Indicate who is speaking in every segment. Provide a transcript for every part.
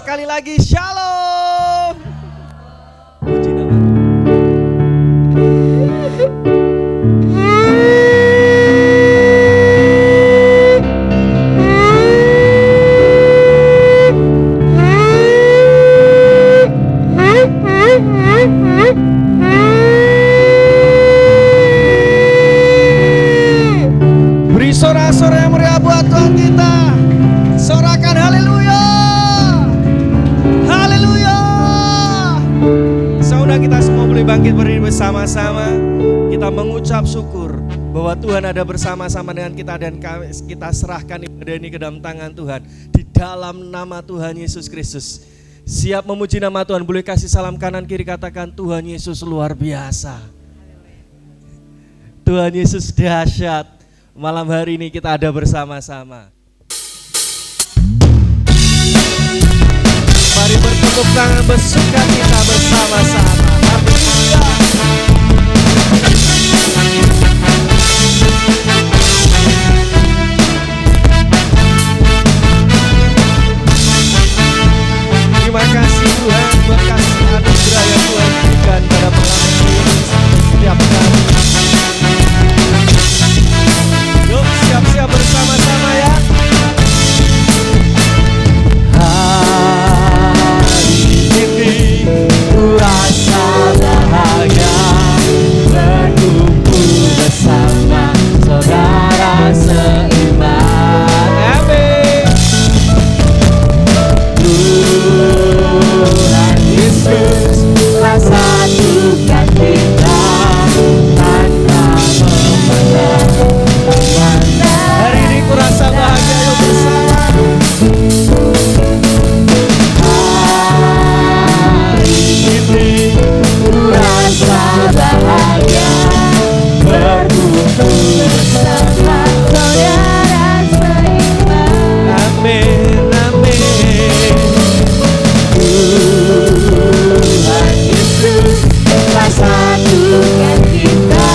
Speaker 1: sekali lagi, shalom. Puji nama beri sorak-sorai yang meriah buat Tuhan kita. Sorakan haleluya. Haleluya. Saudara, kita semua boleh bangkit berdiri bersama-sama. Kita mengucap syukur bahwa Tuhan ada bersama-sama dengan kita dan kita serahkan ibadah ini ke dalam tangan Tuhan. Di dalam nama Tuhan Yesus Kristus. Siap memuji nama Tuhan. Boleh kasih salam kanan kiri, katakan Tuhan Yesus luar biasa. Tuhan Yesus dahsyat. Malam hari ini kita ada bersama-sama. Mari bertepuk tangan, bersuka kita bersama-sama. Haleluya. Terima kasih Tuhan, terima kasih anugerah yang Tuhan berikan pada malam ini setiap kali. Yuk siap-siap bersama-sama ya. Hari ini ku rasa bahagia berkumpul bersama saudara seiman. Amin. Tuhan Yesus telah satukan kita tanpa memandang. Hari ini ku rasa bahagia yuk bersama. Hari ini ku rasa bahagia berkumpul bersama saudara seiman. Amin, amin. Tuhan Yesus telah satukan kita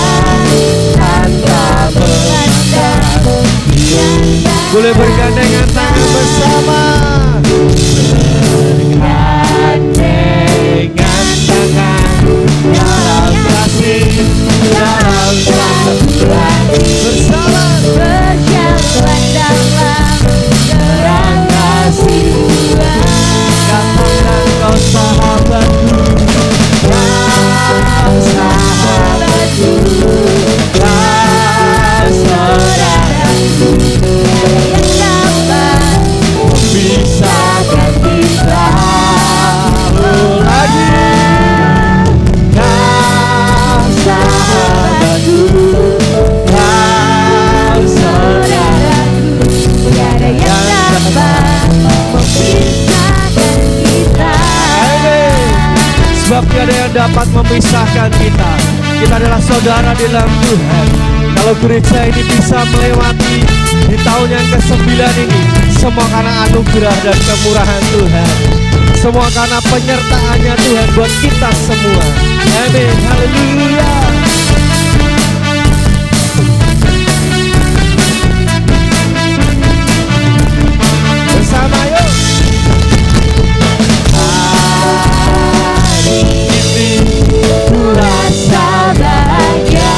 Speaker 1: tanpa memandang. Boleh bergandengan tangan bersama. Bergandengan tangan dalam kasih, dalam satu hati, bersama berjalan dalam terang kasih Tuhan. Katakan kau sahabatku, kau sahabatku, kau saudaraku, yang dapat memisahkan kita. Lagi kau sahabatku, kau saudaraku, tiada yang dapat memisahkan kita. Sebab tiada yang dapat memisahkan kita. Kita adalah saudara di dalam Tuhan. Kalau gereja ini bisa melewati di tahun yang ke-9 ini, semua karena anugerah dan kemurahan Tuhan. Semua karena penyertaannya Tuhan buat kita semua. Amin, haleluya. Bersama yuk. Hari ini ku rasa bahagia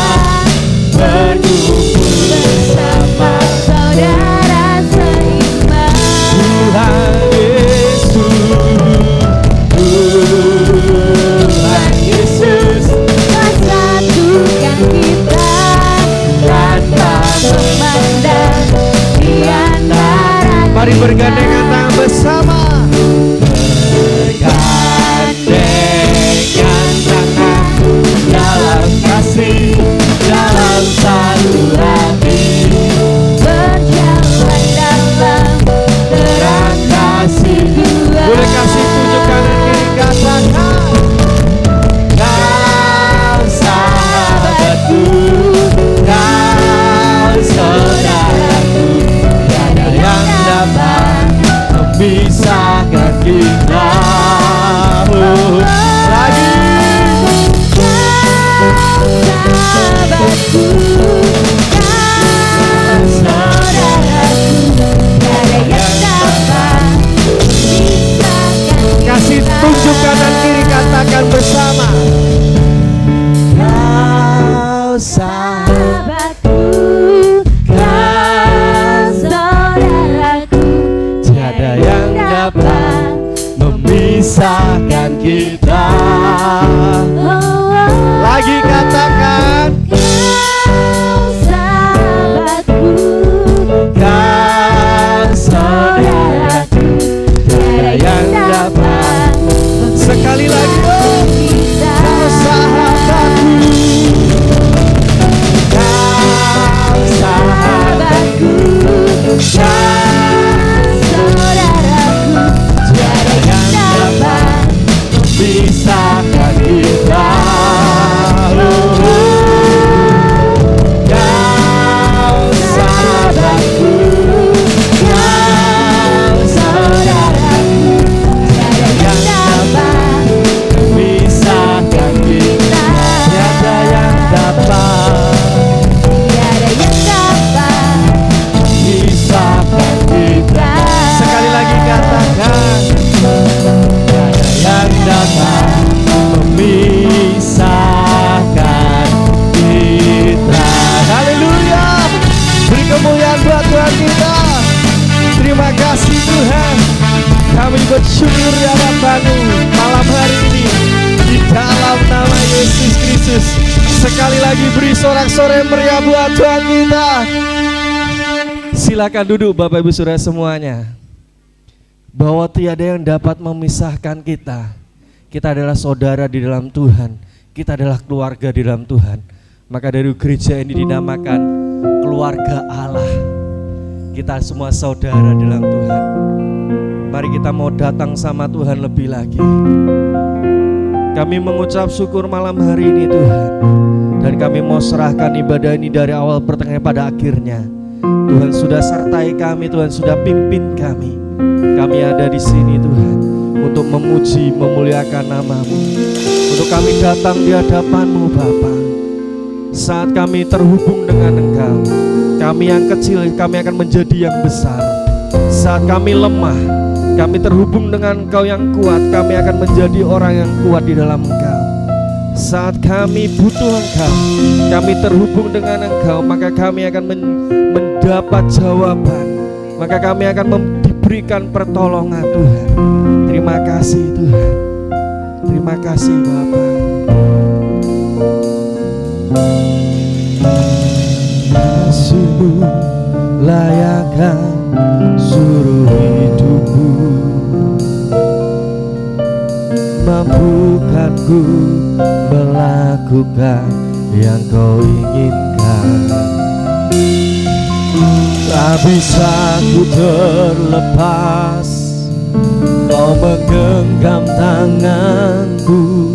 Speaker 1: berkumpul bersama saudara seiman. Tuhan Yesus telah satukan kita tanpa memandang di antara. Mari bergandengan tangan bersama. Bergandengan tangan dalam kasih, dalam satu hati, berjalan dalam terang kasih Tuhan. Boleh kasih tunjuk kanan kiri, katakan kau sahabatku, kau saudaraku, tiada yang dapat memisahkan kita. Lagi kau sahabatku, kau saudaraku, tiada yang dapat memisahkan kita. Lagi katakan,
Speaker 2: Kau sahabatku,
Speaker 1: kau saudaraku, tiada yang dapat. Sekali lagi,
Speaker 2: kita.
Speaker 1: kau sahabatku, kau sahabatku, kau
Speaker 2: Saudaraku,
Speaker 1: tiada yang dapat memisahkan kita. Kau sahabatku, kau saudaraku, tiada yang dapat memisahkan kita. Tiada yang dapat,
Speaker 2: tiada yang dapat
Speaker 1: memisahkan kita. Sekali lagi katakan, tiada yang dapat memisahkan kita. Haleluya. Beri kemuliaan buat Tuhan kita. Terima kasih Tuhan. Kami bersyukur di hadapan-Mu malam hari ini di dalam nama Yesus Kristus. Sekali lagi beri sorak-sorai meriah buat Tuhan kita. Silakan duduk Bapak Ibu Saudara semuanya. Bahwa tiada yang dapat memisahkan kita. Kita adalah saudara di dalam Tuhan. Kita adalah keluarga di dalam Tuhan. Maka dari gereja ini dinamakan keluarga Allah. Kita semua saudara dalam Tuhan. Mari kita mau datang sama Tuhan lebih lagi. Kami mengucap syukur malam hari ini Tuhan. Dan kami mau serahkan ibadah ini dari awal pertengahan pada akhirnya. Tuhan sudah sertai kami, Tuhan sudah pimpin kami. Kami ada di sini Tuhan untuk memuji, memuliakan nama-Mu. Untuk kami datang di hadapan-Mu Bapa. Saat kami terhubung dengan Engkau, kami yang kecil, kami akan menjadi yang besar. Saat kami lemah, kami terhubung dengan Engkau yang kuat, kami akan menjadi orang yang kuat di dalam Engkau. Saat kami butuh Engkau, kami terhubung dengan Engkau, maka kami akan mendapat jawaban. Maka kami akan diberikan pertolongan Tuhan. Terima kasih Tuhan. Terima kasih Bapa. Kasih-Mu layakkan seluruh hidupku, mampukan ku melakukan yang Kau inginkan. Tak bisa ku terlepas, Kau menggenggam tanganku,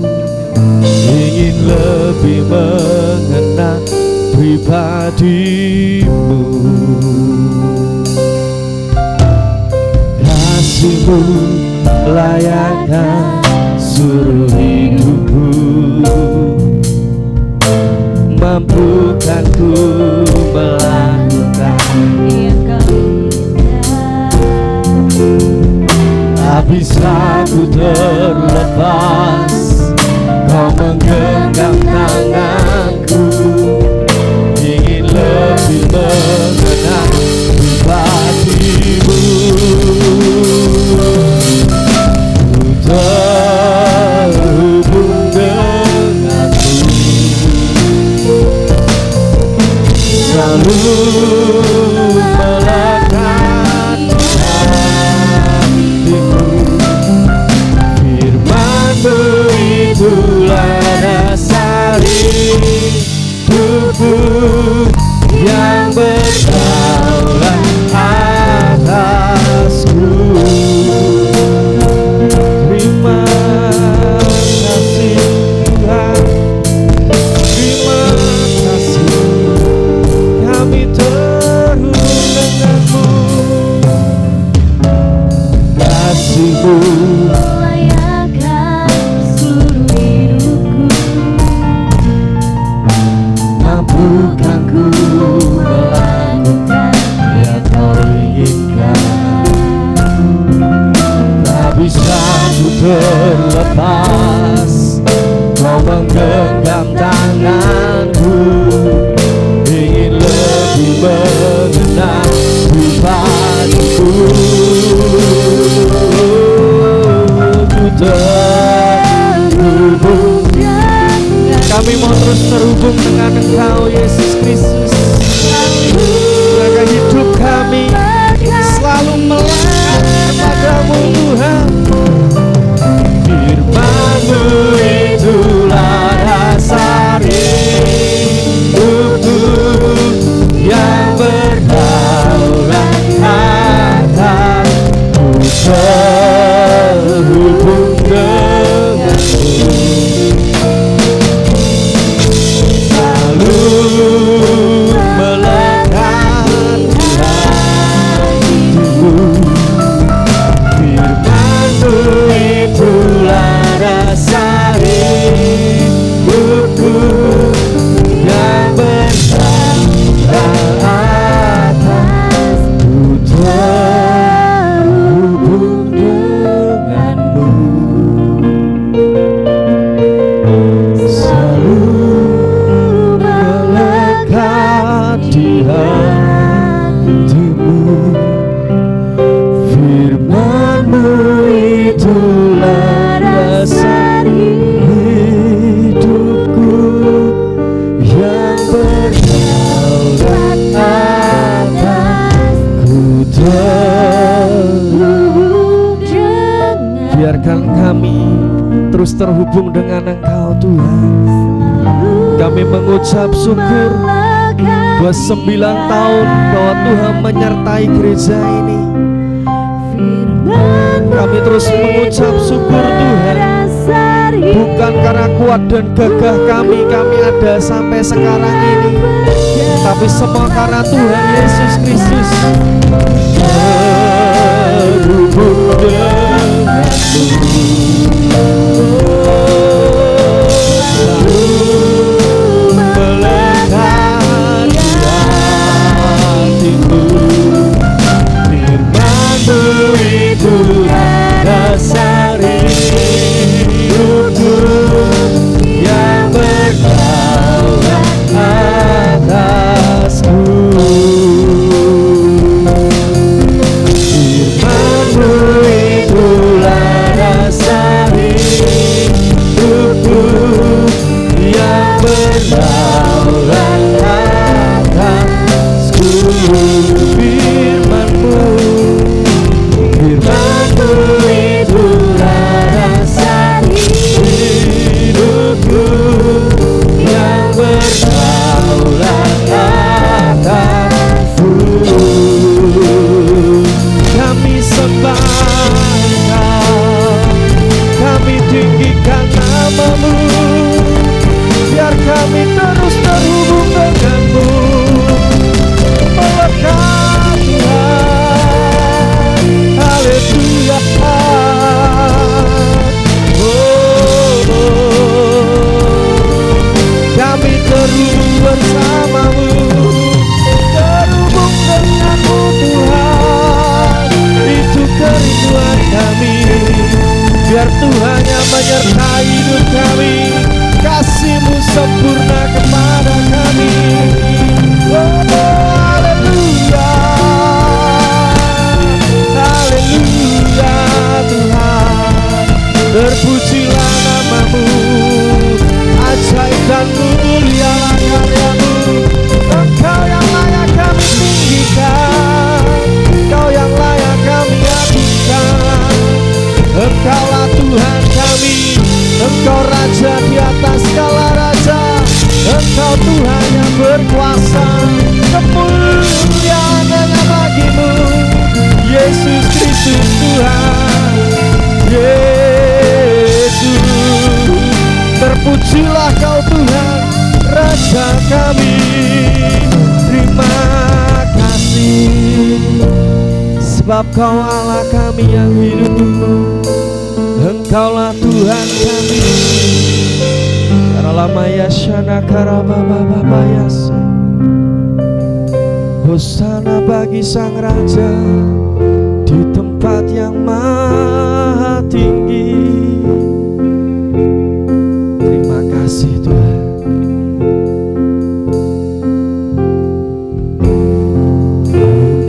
Speaker 1: ingin lebih mengenal pribadi-Mu. Kasih-Mu layakkan seluruh hidupku, mampukan ku melakukan
Speaker 2: yang Kau inginkan.
Speaker 1: tak bisa ku terlepas, Kau menggenggam tanganku, ingin lebih mengenal pribadi-Mu. Ku terhubung denganmu, selalu melekat hatiku. Firman-Mu itulah dasar hidupku yang berdaulat atasku. Terima kasih Tuhan, terima kasih. Kami terhubung denganmu. Kasih-Mu
Speaker 2: Layakkan seluruh hidupku,
Speaker 1: mampukan ku
Speaker 2: melakukan
Speaker 1: yang Kau inginkan. Tak bisa ku terlepas, Kau menggenggam tanganku, ingin lebih mengenal pribadi-Mu. Ku terhubung terus terhubung dengan Engkau Yesus Kristus. Biarkan hidup kami selalu melekat kepadamu Tuhan. Firman-Mu itulah dasar hidupku yang berdaulat atas. Ku terhubung denganmu, selalu melekat di hatimu. Firman-Mu itulah dasar hidupku yang berdaulat atas. Ku terhubung denganmu, selalu melekat di hatimu. Firman-Mu itulah dasar hidupku yang berdaulat atas. Ku terhubung. Biarkan kami terus terhubung dengan Engkau Tuhan. Kami mengucap syukur buat 9 tahun bahwa Tuhan menyertai gereja ini. Kami terus mengucap syukur Tuhan, bukan karena kuat dan gagah kami ada sampai sekarang ini, tapi semua karena Tuhan Yesus Kristus. Terhubung denganmu, selalu melekat di hatimu. Firman-Mu itulah dasar hidupku yang berdaulat atasku. Firman-Mu itulah dasar hidupku yang berdaulat atasku. Firman-Mu itulah dasar hidupku yang berdaulat atasku. Kami sembah Engkau, kami tinggikan nama-Mu. Biar kami terus terhubung denganmu, melekat Tuhan. Haleluya. Kami terhubung bersama-Mu, terhubung denganmu Tuhan. Itu kerinduan kami. Biar Tuhan yang menyertai hidup kami, kasih-Mu sempurna kepada kami. Haleluya, haleluya Tuhan. Terpujilah nama-Mu, ajaib dan mulialah karya-Mu. Engkau yang layak kami tinggikan, Engkau yang layak kami agungkan. Engkaulah Tuhan kami, Engkau Raja di atas segala raja. Engkau Tuhan yang berkuasa, kemuliaan hanya bagi-Mu, Yesus Kristus Tuhan. Yesus, terpujilah Kau Tuhan, Raja kami. Terima kasih, sebab Kau Allah kami yang hidup. Engkaulah Tuhan kami. Karalamaya shana karabababayas. Hosana bagi Sang Raja di tempat yang maha tinggi. Terima kasih Tuhan.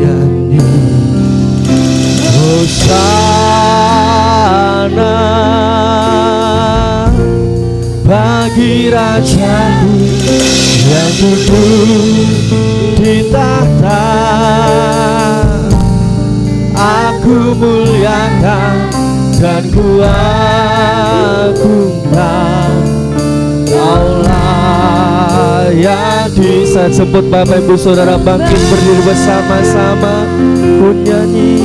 Speaker 1: Nyanyi Hosana bagi bagi rajaku yang duduk di tahta. Aku muliakan dan ku agungkan, Kaulah yang bisa. Sebut Bapak Ibu Saudara bangkit berdiri bersama-sama. Ku nyanyi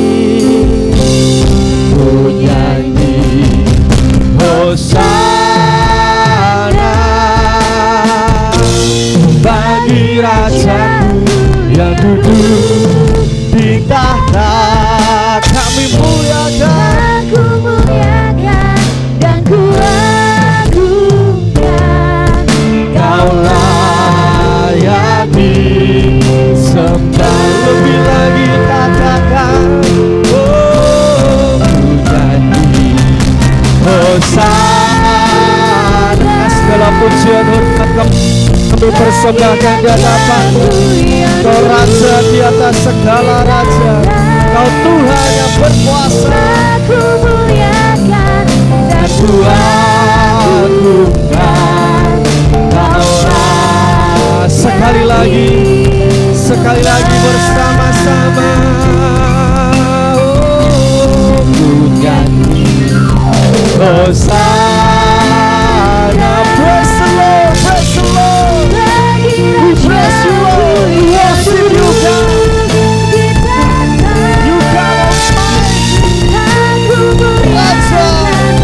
Speaker 1: Hosana bagi rajaku yang duduk di tahta. Kami muliakan,
Speaker 2: Aku muliakan dan ku agungkan,
Speaker 1: Kaulah yang disembah. Lebih lagi katakan, oh ku nyanyi Hosana. Segala pujian hormat kami persembahkan di hadapan-Mu. Kau Raja di atas segala raja, Kau Tuhan yang berkuasa.
Speaker 2: aku muliakan dan ku
Speaker 1: Agungkan Kaulah. Sekali lagi bersama-sama. Oh, ku nyanyi Hosana. Praise the Lord, praise the Lord. We bless you, Lord. We worship you, God. You God Almighty. Raja,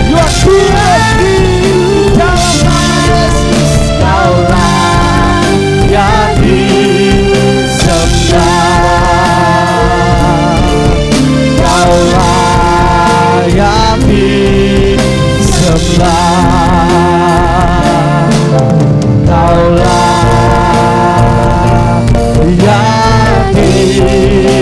Speaker 1: you are King of Kings. Dalam nama Yesus, Kaulah yang disembah. Kaulah yang disembah. Kaulah yang disembah.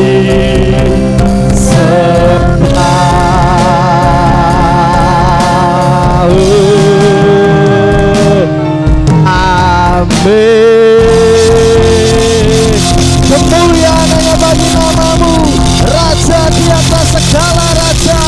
Speaker 1: Amin. Kemuliaan hanya bagi nama-Mu, Raja di atas segala raja.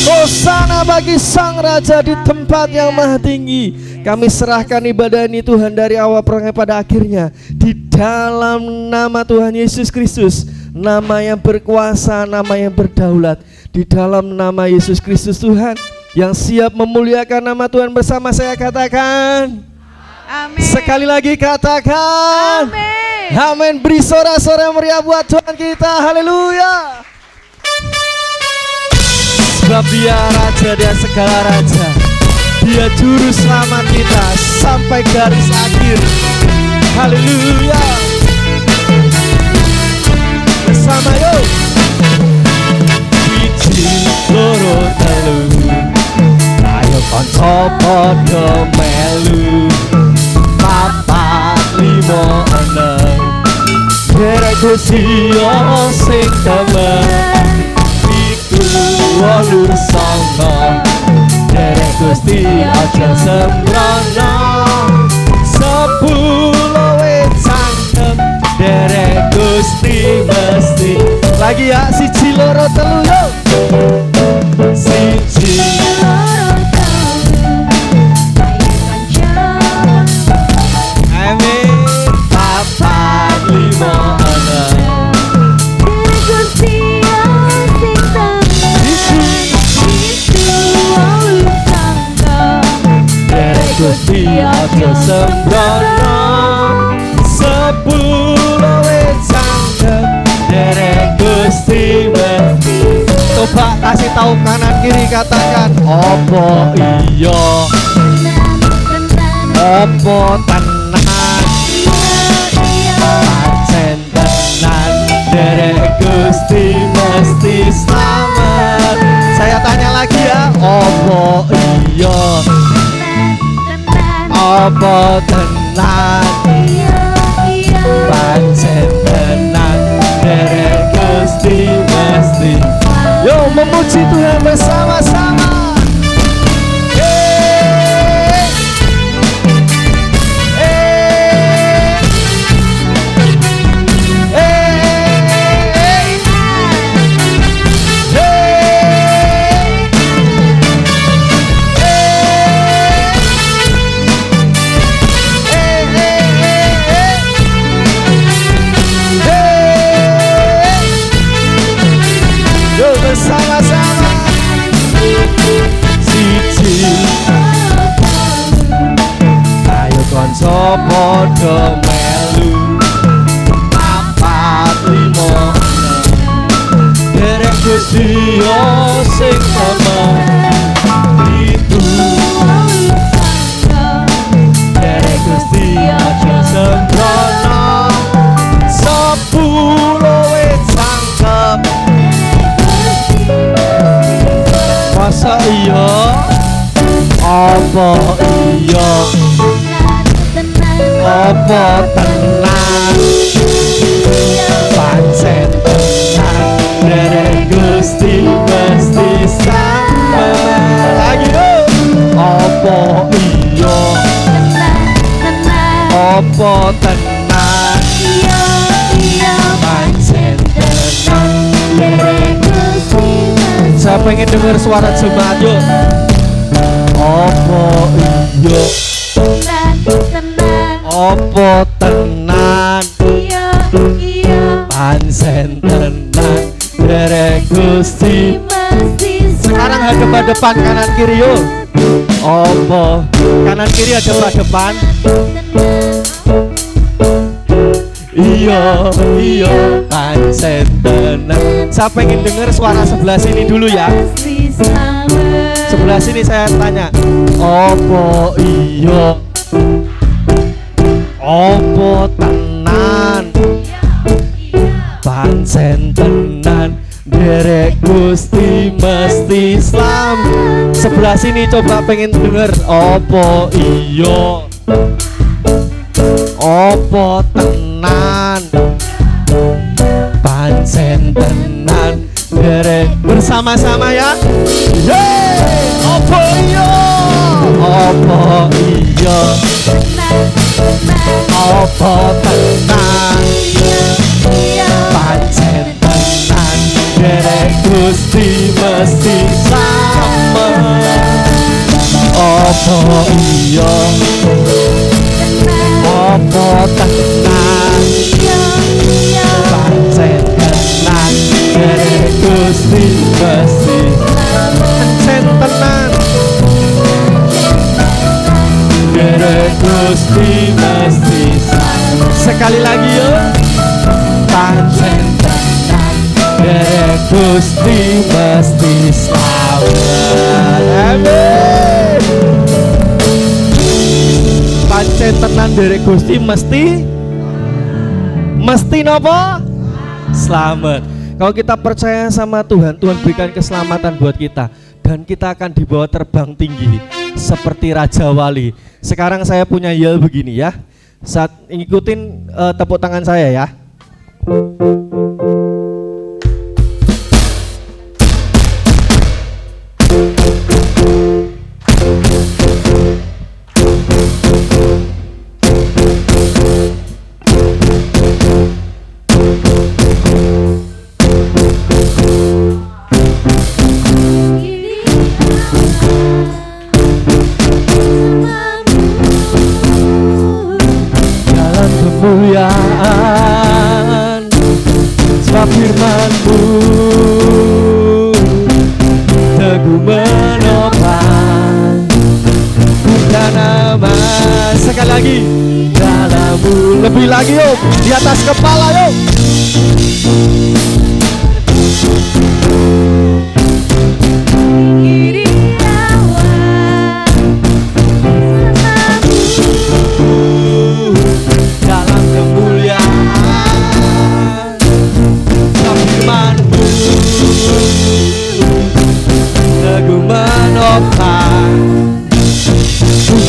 Speaker 1: Hosana bagi Sang Raja di tempat yang maha tinggi. Kami serahkan ibadah ini Tuhan dari awal perangnya pada akhirnya di dalam nama Tuhan Yesus Kristus, nama yang berkuasa, nama yang berdaulat. Di dalam nama Yesus Kristus Tuhan yang siap memuliakan nama Tuhan bersama saya katakan
Speaker 2: Amin.
Speaker 1: sekali lagi katakan
Speaker 2: Amin.
Speaker 1: amin. Beri sorak-sorai yang meriah buat Tuhan kita. Haleluya. Sebab Dia Raja dan segala raja, Dia juru selamat kita sampai garis akhir. Haleluya. Bersama yuk. Siji loro telu, ayo kanca padha melu. Papat limo enem, derek Gusti sing temen. Pitu wolu songo, derek Gusti aja sembrono. 10 wit cangkem, derek Gusti mesti. Lagi ya, siji loro telu yuk. Siji amin. Papat limo enem, derek Gusti aja sembrono. 10 wit cangkem, derek Gusti mesti. Coba kasih tahu kanan kiri, katakan opo iya, opo tenan, pancen tenan, derek Gusti mesti selamat. Saya tanya lagi ya, opo iya, opo tenan, pancen tenan, derek Gusti mesti. Yo, memuji Tuhan bersama-sama. podo melu papat limo derek Gusti yo sing temen itu derek Gusti aja sembrono sepuluh wit sangkep masa iya apa iya apa tenan pancen tenan derek Gusti mesti sama lagi apa iya apa tenan pancen tenan derek Gusti. Saya pengen dengar suara jemaat yuk. Apa iya apa tenan pancen tenan derek Gusti. Sekarang hadap depan kanan kiri yuk. Apa kanan kiri hadap depan. Iya pancen tenan. Saya pengen dengar suara sebelah sini dulu ya. Sebelah sini saya tanya. Apa iya apa tenan pancen tenan derek Gusti mesti selamat. Sebelah sini coba pengen denger. Apa iya apa tenan pancen tenan derek. Bersama-sama ya. Apa iya apa iya apa tenan pancen tenan derek Gusti mesti sama. Apa iya apa tenan pancen tenan derek Gusti mesti pancen tenan derek Gusti mesti sama. Sekali lagi yuk. Pancen tenan derek Gusti mesti selamat. Amin. Pancen tenan derek Gusti mesti napa? Selamat. Kalau kita percaya sama Tuhan, Tuhan berikan keselamatan buat kita dan kita akan dibawa terbang tinggi seperti Raja Wali. Sekarang saya punya yel begini ya. Saat ngikutin tepuk tangan saya ya. Kemuliaan sebab firman-Mu teguh menopang dan aman. Sekali lagi dalam-Mu, lebih lagi yuk, di atas kepala yuk.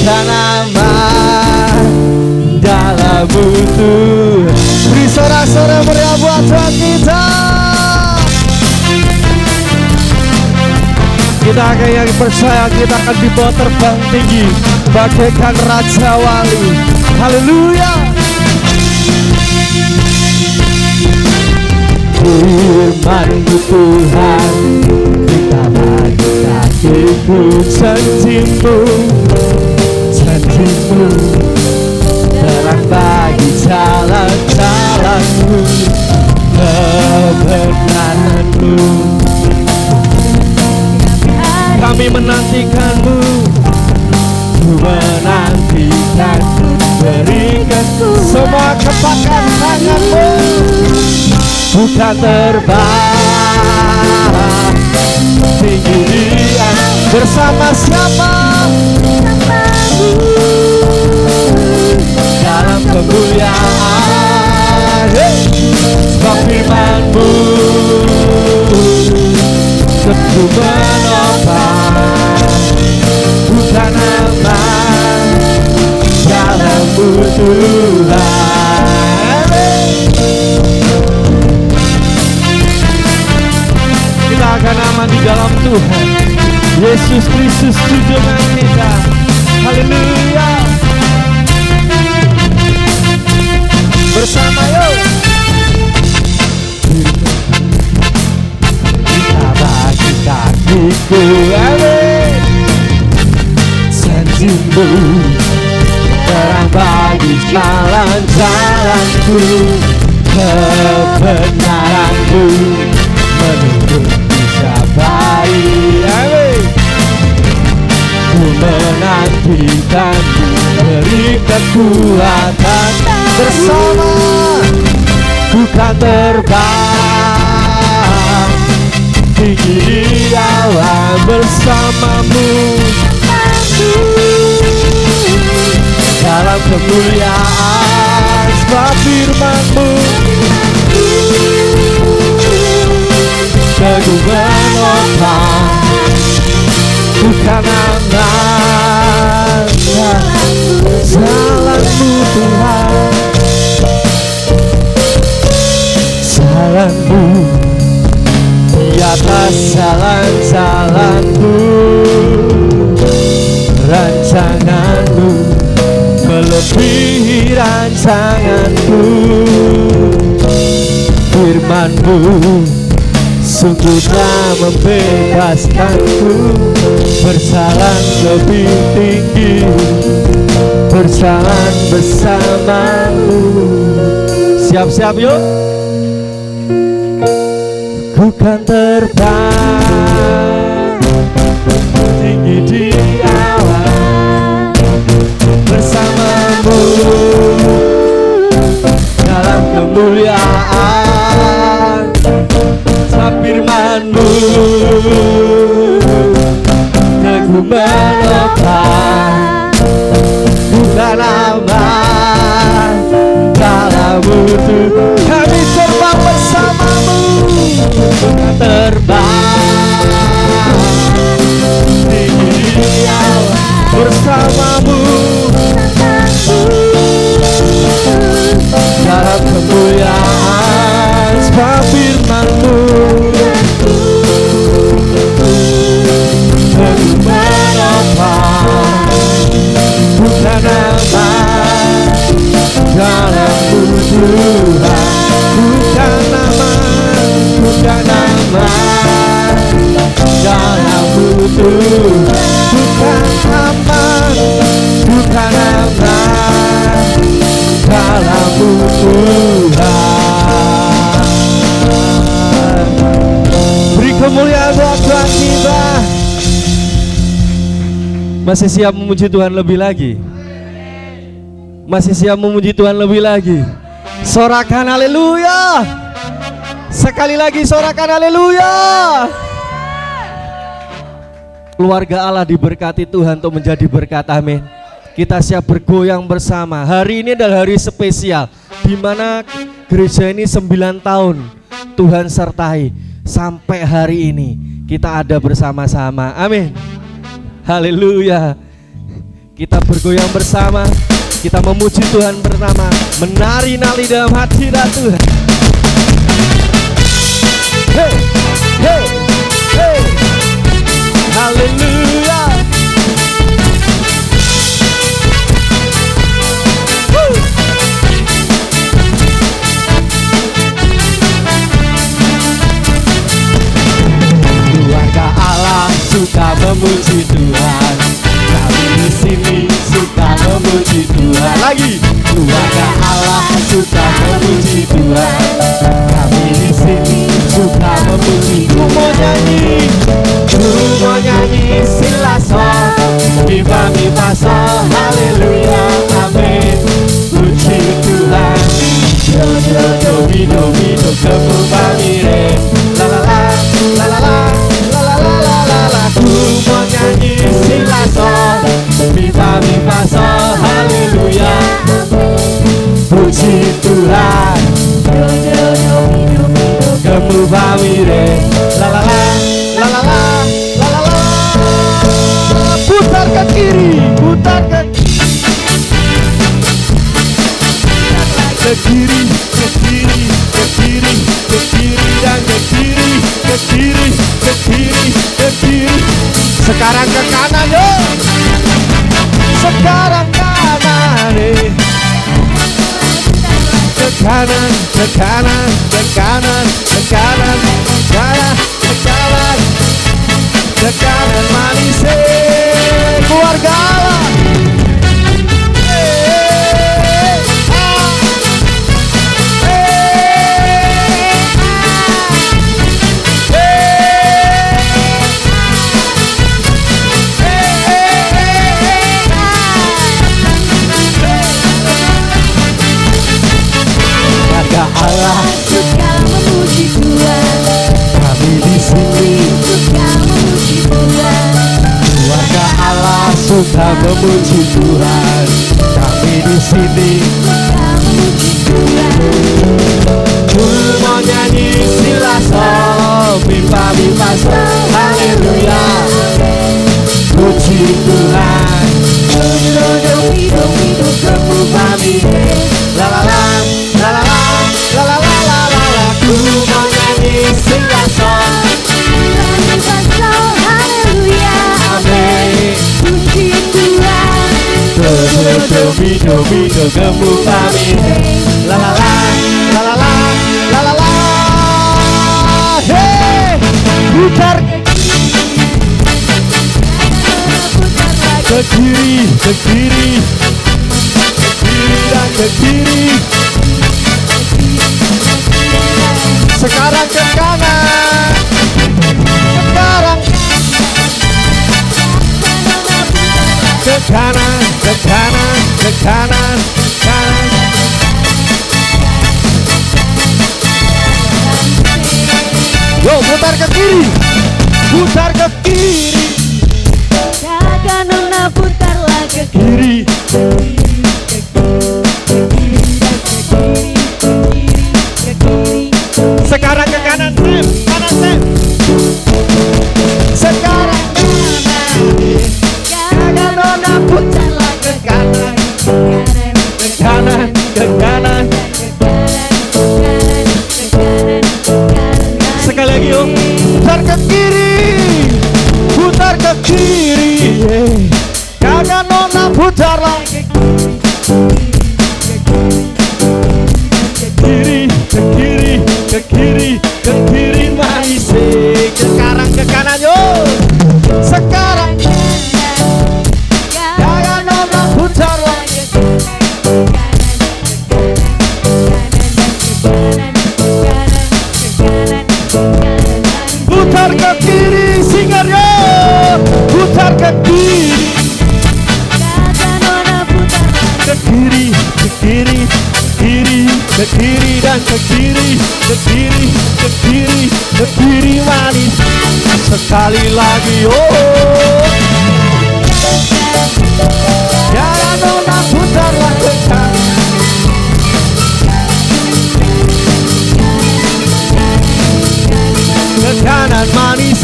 Speaker 1: Dan aman dalam butuh. Beri sorak-sorai meriah buat Tuhan kita. Kita kayak percaya kita akan dibawa terbang tinggi bagaikan Raja Wali. Haleluya. Firman-Mu Tuhan, kita bagi kakiku janji-Mu. Janji-Mu terang bagi jalan-jalanku, kebenaran-Mu. Kami menantikan-Mu, ku menantikan berikan semua kepakan tanganmu, bukan terbang tinggi dia bersama siapa? Dalam kemuliaan, sebab firman-Mu teguh menopang, bukan aman dalam-Mu Tuhan. Kita akan aman di dalam Tuhan. Yesus Kristus junjungan kita. Haleluya. Bersama yuk. Kita bagi kakiku, amin. Janji-Mu terang bagi jalan-jalanku, kebenaran-Mu menuntun bisa baik, amin. Ku menantikan-Mu, beri kekuatan bersama, bukan terbang tinggi di awan bersama-Mu dalam kemuliaan, sebab firman-Mu teguh menopang, bukan aman jalan-Mu Tuhan. Jalan-Mu di atas jalan-jalanku, rancangan-Mu melebihi rancanganku, firman-Mu sungguh telah membebaskanku, berjalan lebih tinggi, berjalan bersama-Mu. Siap-siap yuk. Ku kan terbang tinggi di awan bersama-Mu dalam kemuliaan, sabda firman-Mu teguh menopang, bukan aman dalam-Mu kami terbang bersama-Mu, terbang tinggi di awan bersama-Mu dalam kemuliaan, sebab firman-Mu teguh menopang, bukan aman dalam-Mu Tuhan, bukan aman, bukan aman dalam-Mu Tuhan, bukan aman, bukan aman dalam-Mu Tuhan. Beri kemuliaan buat Tuhan kita. Masih siap memuji Tuhan lebih lagi? Masih siap memuji Tuhan lebih lagi? Sorakan haleluya. Sekali lagi sorakan haleluya. Keluarga Allah diberkati Tuhan untuk menjadi berkat, amin. Kita siap bergoyang bersama. Hari ini adalah hari spesial, di mana gereja ini 9 tahun Tuhan sertai. Sampai hari ini kita ada bersama-sama, amin. Haleluya. Kita bergoyang bersama, kita memuji Tuhan bersama, menari-nari dalam hadirat Tuhan. Hey, hey, hey. Haleluya. Keluarga Allah suka memuji Tuhan. Kami di sini suka memuji Tuhan. Lagi. Keluarga Allah suka memuji Tuhan. Kami di sini suka memuji. Ku mau nyanyi silaso, mi fa sol, haleluya, amin. puji Tuhan.
Speaker 2: Do do do mi do mi do.
Speaker 1: Kamu pamire, la la la, la la la, la la la. Putar ke kiri, putar ke kiri, ke kiri, ke kiri, ke kiri dan ke kiri, ke kiri, ke kiri, ke kiri. Sekarang ke kanan yo. Sekarang kanan nih. Ke kanan, ke kanan, ke kanan, ke kanan, kanan, ke kanan, ke kanan manis keluarga Allah. Allah
Speaker 2: suka memuji Tuhan.
Speaker 1: Kami di sini
Speaker 2: Suka memuji Tuhan.
Speaker 1: keluarga Allah suka memuji Tuhan. Kami di sini
Speaker 2: Suka memuji Tuhan.
Speaker 1: mau nyanyi silaso, mimpa so, haleluya, puji Tuhan.
Speaker 2: Do do do mi do mi do. Kamu pamire,
Speaker 1: La la la, la la la, la la la la la la. Ku mau nyanyi silaso,
Speaker 2: haleluya,
Speaker 1: amin.
Speaker 2: puji Tuhan.
Speaker 1: Do kamu pamire. La la la, la la la, la la la. Hey, putar ke kiri, ke kiri, ke kiri dan ke kiri. Sekarang ke kanan, sekarang ke kanan, ke kanan, ke kanan, kanan. Yo, putar ke kiri, putar ke kiri,
Speaker 2: Kakak nona putarlah ke
Speaker 1: kiri. Sekarang ke kanan, Sam, kanan Sam. Sekarang
Speaker 2: Kakak nona putarlah ke
Speaker 1: kanan, ke kanan, ke kanan. Sekali lagi yuk, putar ke kiri, putar ke kiri. Kakak nona putar lagi. Kiri, ke kiri, ke kiri, ke kiri manis. Sekarang ke kanan yuk. Sekarang kakak nona putar lagi. Putar ke kiri, singar yuk. Putar ke kiri. Ke kiri, ke kiri, kiri, ke kiri dan ke kiri, ke kiri, ke kiri, ke kiri manis. Sekali lagi, oh. Jangan nona putarlah ke kanan. Ke kanan manis.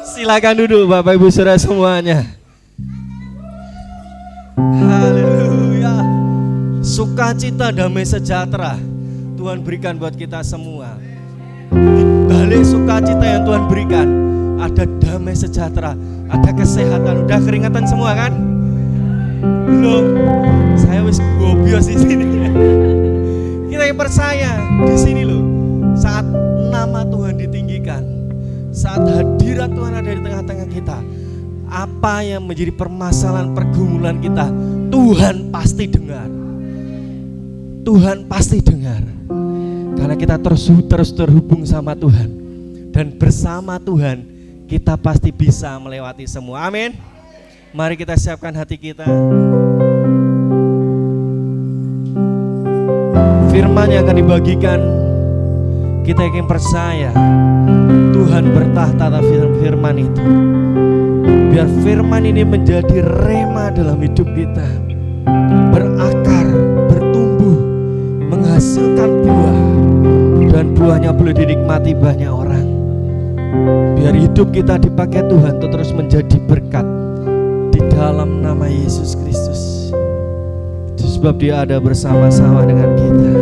Speaker 1: Silakan duduk Bapak Ibu Saudara semuanya. Haleluya. Sukacita damai sejahtera Tuhan berikan buat kita semua. Di balik sukacita yang Tuhan berikan ada damai sejahtera, ada kesehatan. Udah keringatan semua kan? Belum. Saya wis gobios di sini. Kita yang percaya di sini loh. Saat nama Tuhan ditinggikan, saat hadirat Tuhan ada di tengah-tengah kita, apa yang menjadi permasalahan pergumulan kita, Tuhan pasti dengar. Tuhan pasti dengar. Karena kita terus terhubung sama Tuhan. Dan bersama Tuhan kita pasti bisa melewati semua. Amin. Mari kita siapkan hati kita. Firman yang akan dibagikan, kita ingin percaya Tuhan bertahta atas firman itu. Biar firman ini menjadi rema dalam hidup kita, berakar, bertumbuh, menghasilkan buah, dan buahnya boleh dinikmati banyak orang. Biar hidup kita dipakai Tuhan untuk terus menjadi berkat di dalam nama Yesus Kristus. Itu sebab Dia ada bersama-sama dengan kita.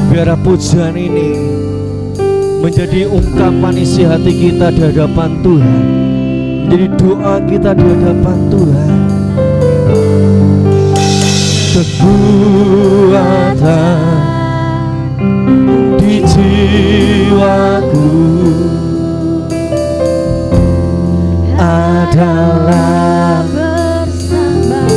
Speaker 1: Biar pujian ini menjadi ungkapan isi hati kita di hadapan Tuhan, menjadi doa kita di hadapan Tuhan. Kekuatan di jiwaku adalah bersamamu.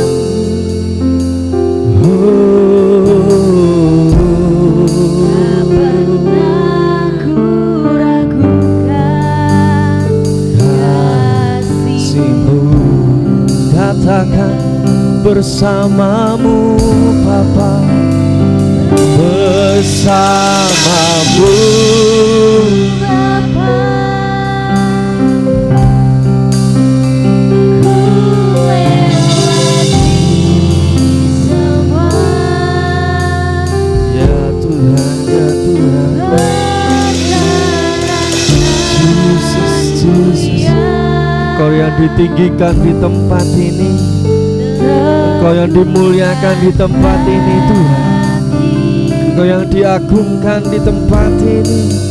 Speaker 1: Katakan bersamamu Bapa, bersamamu Bapa, ku lewati semua. Ya Tuhan, ya Tuhan, Jesus, Jesus. Engkau yang ditinggikan di tempat ini, Engkau yang dimuliakan di tempat ini Tuhan, Engkau yang diagungkan di tempat ini.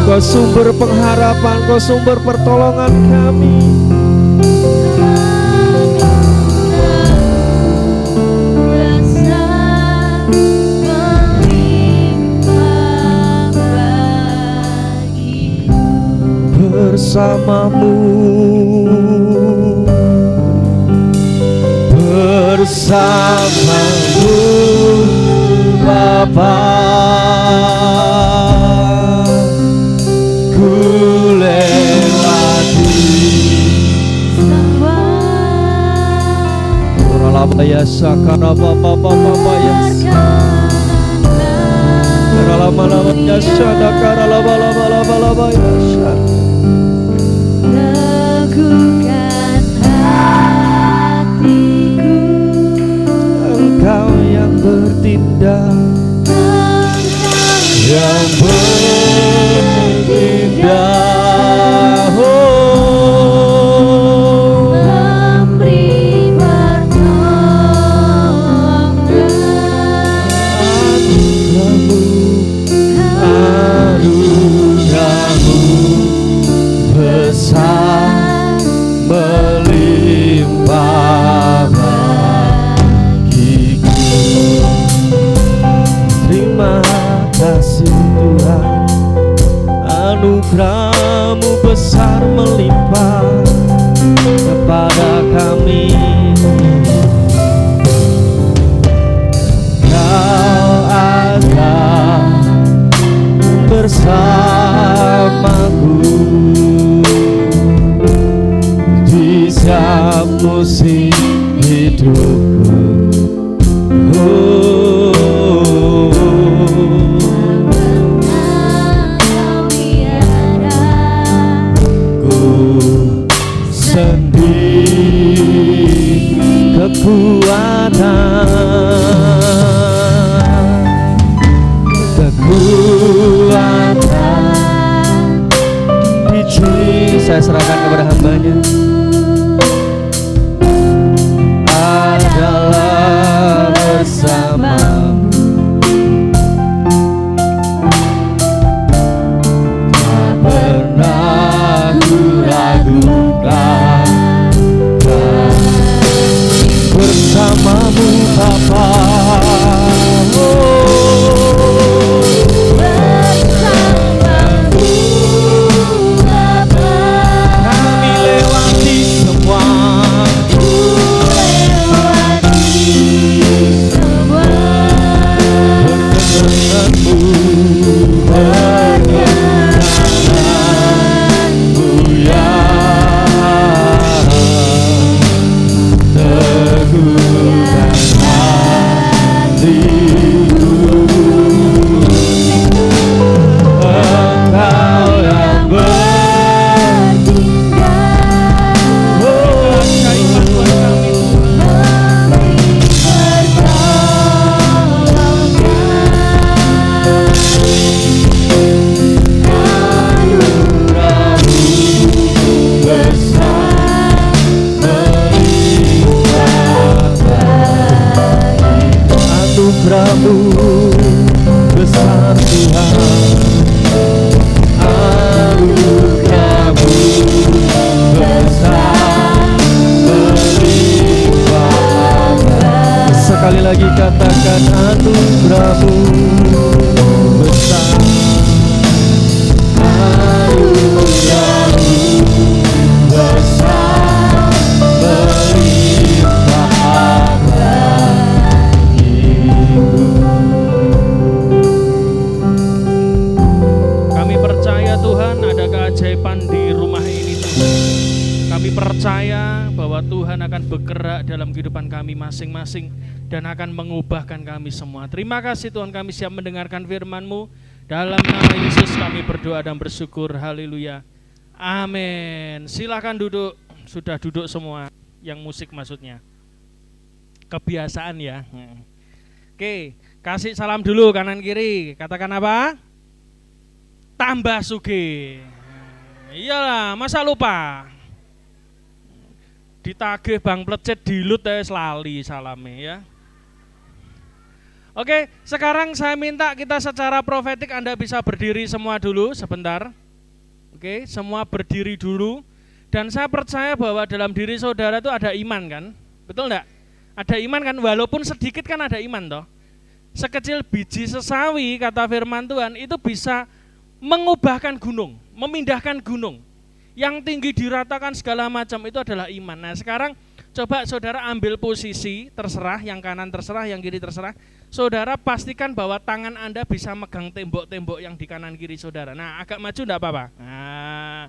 Speaker 1: Engkau sumber pengharapan, Engkau sumber pertolongan kami. Bersamamu, bersamamu Bapa, ku lewati semua. Oralabaya sakara Bapa Bapa ya. Oralama ya sadakara laba ya sad. Teguhkan hatiku, Engkau yang bertindak, yang bertindak, memberi pertolongan. Anugerah-Mu besar melimpah bagiku. Terima kasih Tuhan, anugerah-Mu besar melimpah kepada kami. Kau ada bersamaku di setiap musim hidupku. Kekuatan saya serahkan kepada hamba-Nya. Adalah bersamamu, tak pernah ku ragukan, bersamamu Bapa. Kami lewati semua, berkenanmu, berkenanmu ya teguhkan hatiku. Engkau yang bertindak, oh, kaiman buat kami anugerahmu besar Tuhan, anugerahmu besar melimpah. Sekali lagi katakan anugerahmu besar, anugerahmu besar melimpah. Kami percaya Tuhan ada keajaiban di rumah ini Tuhan. Kami percaya bahwa Tuhan akan bergerak dalam kehidupan kami masing-masing dan akan mengubahkan kami semua. Terima kasih Tuhan, kami siap mendengarkan firman-Mu. Dalam nama Yesus kami berdoa dan bersyukur. Haleluya. Amin. Silakan duduk. Sudah duduk semua, yang musik maksudnya. Kebiasaan ya. Oke, kasih salam dulu kanan kiri. Katakan apa? Tambah sugih. Iyalah, masa lupa? Ditagih Bang Plecet dilut lali salame ya. Oke, sekarang saya minta kita secara profetik Anda bisa berdiri semua dulu sebentar. Oke, semua berdiri dulu. Dan saya percaya bahwa dalam diri saudara itu ada iman kan? Betul enggak? Ada iman kan? Walaupun sedikit kan ada iman toh. Sekecil biji sesawi kata firman Tuhan itu bisa mengubahkan gunung, memindahkan gunung. Yang tinggi diratakan segala macam itu adalah iman. Nah sekarang coba saudara ambil posisi, terserah, yang kanan terserah, yang kiri terserah. Saudara pastikan bahwa tangan Anda bisa megang tembok-tembok yang di kanan kiri saudara. Nah agak maju enggak apa-apa. Nah,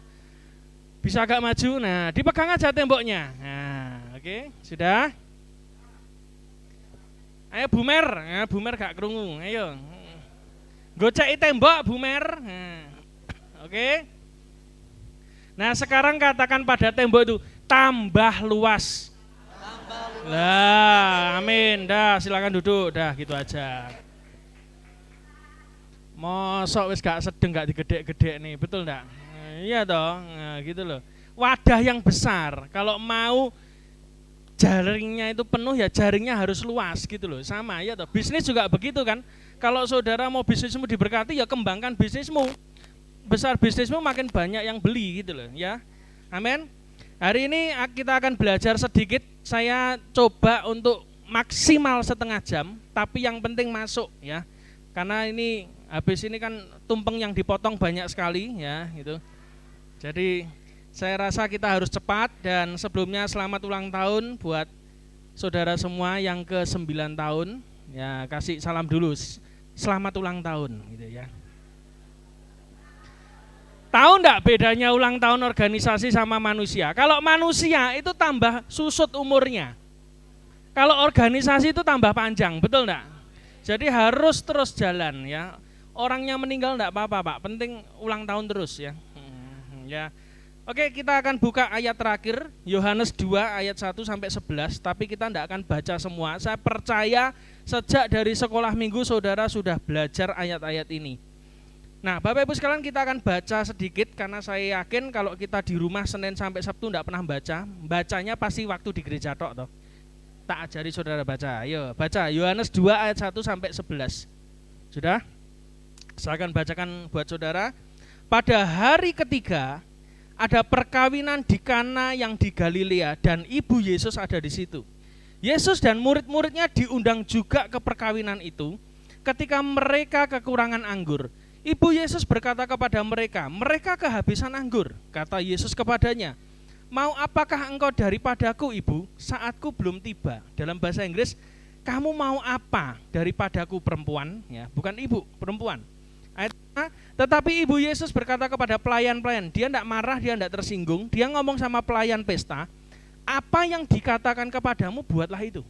Speaker 1: bisa agak maju, nah dipegang aja temboknya. Nah oke, sudah. Ayo Bumer, nah, Bumer gak kerungu, ayo. Goceki tembok Bumer. Nah, oke. Nah sekarang katakan pada tembok itu tambah luas. Lah, amin. Dah, silakan duduk. Dah, gitu aja. Mosok wis gak sedeng gak digedek-gedek nih, betul enggak? Nah, iya toh. Nah, gitu loh. Wadah yang besar. Kalau mau jaringnya itu penuh ya jaringnya harus luas gitu loh. Sama ya toh. Bisnis juga begitu kan. Kalau saudara mau bisnismu diberkati ya kembangkan bisnismu. Besar bisnismu makin banyak yang beli gitu loh ya. Amin. Hari ini kita akan belajar sedikit. Saya coba untuk maksimal setengah jam, tapi yang penting masuk ya. Karena ini habis ini kan tumpeng yang dipotong banyak sekali ya gitu. Jadi saya rasa kita harus cepat. Dan sebelumnya selamat ulang tahun buat saudara semua yang ke-9 tahun. Ya, kasih salam dulu. Selamat ulang tahun gitu ya. Tahu enggak bedanya ulang tahun organisasi sama manusia? Kalau manusia itu tambah susut umurnya. Kalau organisasi itu tambah panjang, betul enggak? Jadi harus terus jalan ya. Orangnya meninggal enggak apa-apa, Pak. Penting ulang tahun terus ya. Ya. Oke, kita akan buka ayat terakhir, Yohanes 2 ayat 1 sampai 11, tapi kita enggak akan baca semua. Saya percaya sejak dari sekolah minggu saudara sudah belajar ayat-ayat ini.
Speaker 3: Nah, Bapak Ibu sekalian, kita akan baca sedikit karena saya yakin kalau kita di rumah Senin sampai Sabtu enggak pernah baca, bacanya pasti waktu di gereja tok toh. Tak ajari saudara baca. Ayo, baca Yohanes 2 ayat 1 sampai 11. Sudah? Saya akan bacakan buat saudara. Pada hari ketiga ada perkawinan di Kana yang di Galilea dan ibu Yesus ada di situ. Yesus dan murid-muridnya diundang juga ke perkawinan itu. Ketika mereka kekurangan anggur, Ibu Yesus berkata kepada mereka, mereka kehabisan anggur. Kata Yesus kepadanya, mau apakah engkau daripadaku, Ibu? Saatku belum tiba. Dalam bahasa Inggris, kamu mau apa daripadaku, perempuan? Ya, bukan ibu, perempuan. Ayat 5, tetapi Ibu Yesus berkata kepada pelayan-pelayan, dia tidak marah, dia tidak tersinggung. Dia ngomong sama pelayan pesta, apa yang dikatakan kepadamu, buatlah itu.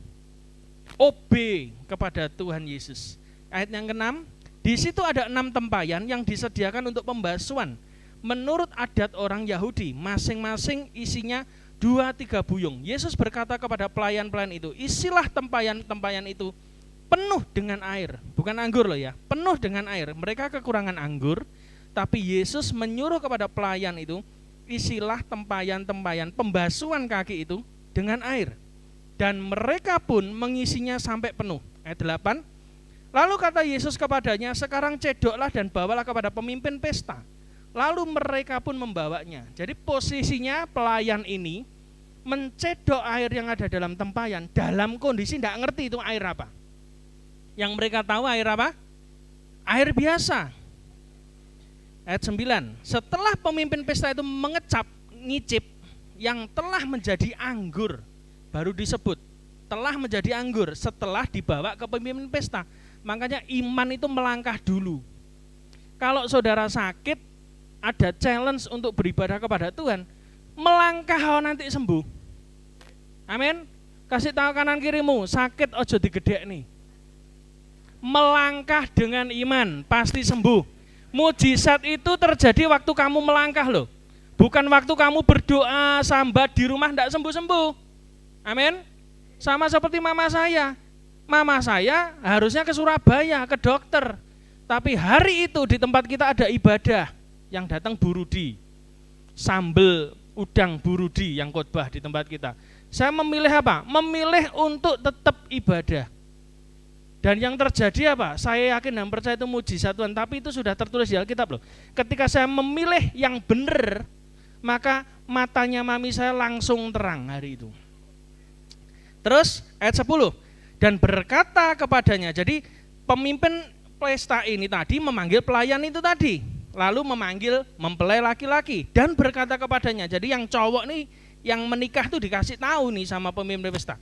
Speaker 3: Obey kepada Tuhan Yesus. Ayat yang ke-6, di situ ada 6 tempayan yang disediakan untuk pembasuhan. Menurut adat orang Yahudi, masing-masing isinya 2-3 buyung. Yesus berkata kepada pelayan-pelayan itu, isilah tempayan-tempayan itu penuh dengan air. Bukan anggur loh ya, penuh dengan air. Mereka kekurangan anggur, tapi Yesus menyuruh kepada pelayan itu, isilah tempayan-tempayan pembasuhan kaki itu dengan air. Dan mereka pun mengisinya sampai penuh. Ayat 8, lalu kata Yesus kepadanya, sekarang cedoklah dan bawalah kepada pemimpin pesta. Lalu mereka pun membawanya. Jadi posisinya pelayan ini mencedok air yang ada dalam tempayan dalam kondisi tidak ngerti itu air apa. Yang mereka tahu air apa? Air biasa. Ayat 9, setelah pemimpin pesta itu mengecap, ngicip yang telah menjadi anggur, baru disebut telah menjadi anggur setelah dibawa ke pemimpin pesta. Makanya iman itu melangkah dulu. Kalau saudara sakit, ada challenge untuk beribadah kepada Tuhan, melangkah nanti sembuh. Amin. Kasih tahu kanan kirimu, sakit ojo digedek nih. Melangkah dengan iman, pasti sembuh. Mujizat itu terjadi waktu kamu melangkah loh. Bukan waktu kamu berdoa, sambat di rumah tidak sembuh-sembuh. Amin. Sama seperti mama saya. Mama saya harusnya ke Surabaya, ke dokter. Tapi hari itu di tempat kita ada ibadah, yang datang Bu Rudi. Sambel udang Bu Rudi yang khotbah di tempat kita. Saya memilih apa? Memilih untuk tetap ibadah. Dan yang terjadi apa? Saya yakin dan percaya itu mujizat Tuhan, tapi itu sudah tertulis di Alkitab loh. Ketika saya memilih yang benar, maka matanya mami saya langsung terang hari itu. Terus ayat 10. Dan berkata kepadanya, jadi pemimpin pesta ini tadi memanggil pelayan itu tadi, lalu memanggil mempelai laki-laki dan berkata kepadanya, jadi yang cowok nih yang menikah tuh dikasih tahu nih sama pemimpin pesta.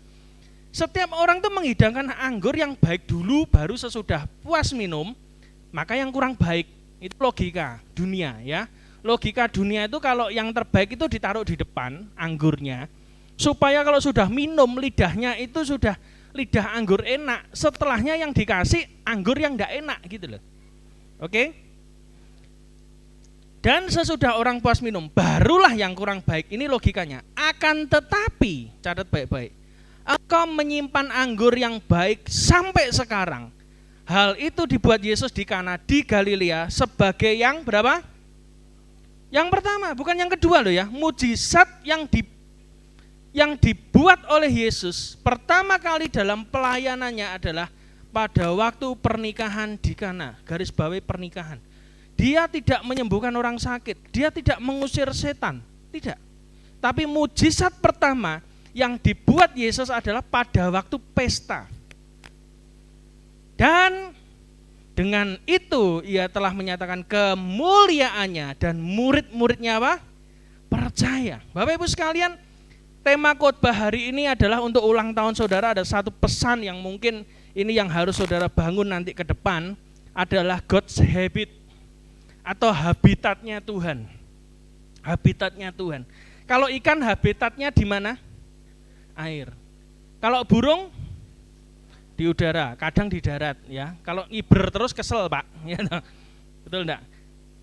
Speaker 3: Setiap orang tuh menghidangkan anggur yang baik dulu, baru sesudah puas minum, maka yang kurang baik. Itu logika dunia ya. Logika dunia itu kalau yang terbaik itu ditaruh di depan anggurnya, supaya kalau sudah minum lidahnya itu sudah lidah anggur enak, setelahnya yang dikasih anggur yang enggak enak gitu loh. Oke? Dan sesudah orang puas minum, barulah yang kurang baik. Ini logikanya. Akan tetapi, catat baik-baik, engkau menyimpan anggur yang baik sampai sekarang. Hal itu dibuat Yesus di Kana di Galilea sebagai yang berapa? Yang pertama, bukan yang kedua loh ya. Mujizat yang dibuat oleh Yesus pertama kali dalam pelayanannya adalah pada waktu pernikahan di Kana, garis bawahi pernikahan. Dia tidak menyembuhkan orang sakit, dia tidak mengusir setan, tidak. Tapi mujizat pertama yang dibuat Yesus adalah pada waktu pesta. Dan dengan itu ia telah menyatakan kemuliaannya dan murid-muridnya apa? Percaya. Bapak Ibu sekalian, tema khotbah hari ini adalah untuk ulang tahun saudara. Ada satu pesan yang mungkin ini yang harus saudara bangun nanti ke depan, adalah God's habit atau habitatnya Tuhan. Habitatnya Tuhan. Kalau ikan habitatnya di mana? Air. Kalau burung di udara, kadang di darat ya. Kalau ngiber terus kesel, Pak. Ya, betul enggak?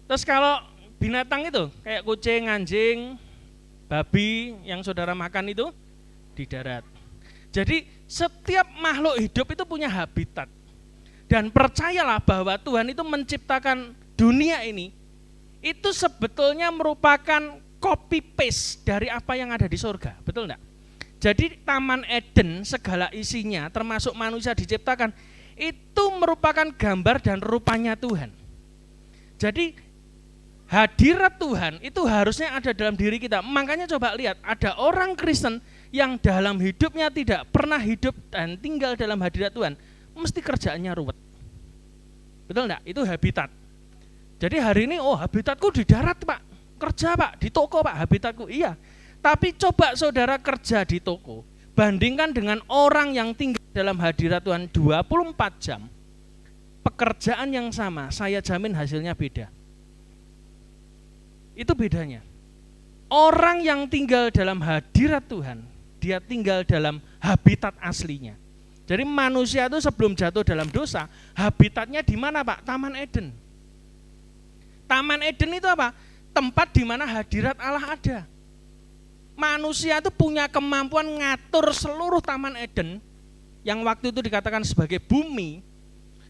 Speaker 3: Terus kalau binatang itu kayak kucing, anjing, babi yang saudara makan itu di darat. Jadi setiap makhluk hidup itu punya habitat. Dan percayalah bahwa Tuhan itu menciptakan dunia ini itu sebetulnya merupakan copy paste dari apa yang ada di surga, betul enggak? Jadi Taman Eden segala isinya termasuk manusia diciptakan itu merupakan gambar dan rupanya Tuhan. Jadi hadirat Tuhan itu harusnya ada dalam diri kita. Makanya coba lihat, ada orang Kristen yang dalam hidupnya tidak pernah hidup dan tinggal dalam hadirat Tuhan, mesti kerjaannya ruwet. Betul enggak? Itu habitat. Jadi hari ini, oh habitatku di darat Pak, kerja Pak, di toko Pak habitatku. Iya, tapi coba saudara kerja di toko, bandingkan dengan orang yang tinggal dalam hadirat Tuhan 24 jam. Pekerjaan yang sama, saya jamin hasilnya beda. Itu bedanya. Orang yang tinggal dalam hadirat Tuhan, dia tinggal dalam habitat aslinya. Jadi manusia itu sebelum jatuh dalam dosa, habitatnya di mana Pak? Taman Eden. Taman Eden itu apa? Tempat di mana hadirat Allah ada. Manusia itu punya kemampuan ngatur seluruh Taman Eden yang waktu itu dikatakan sebagai bumi,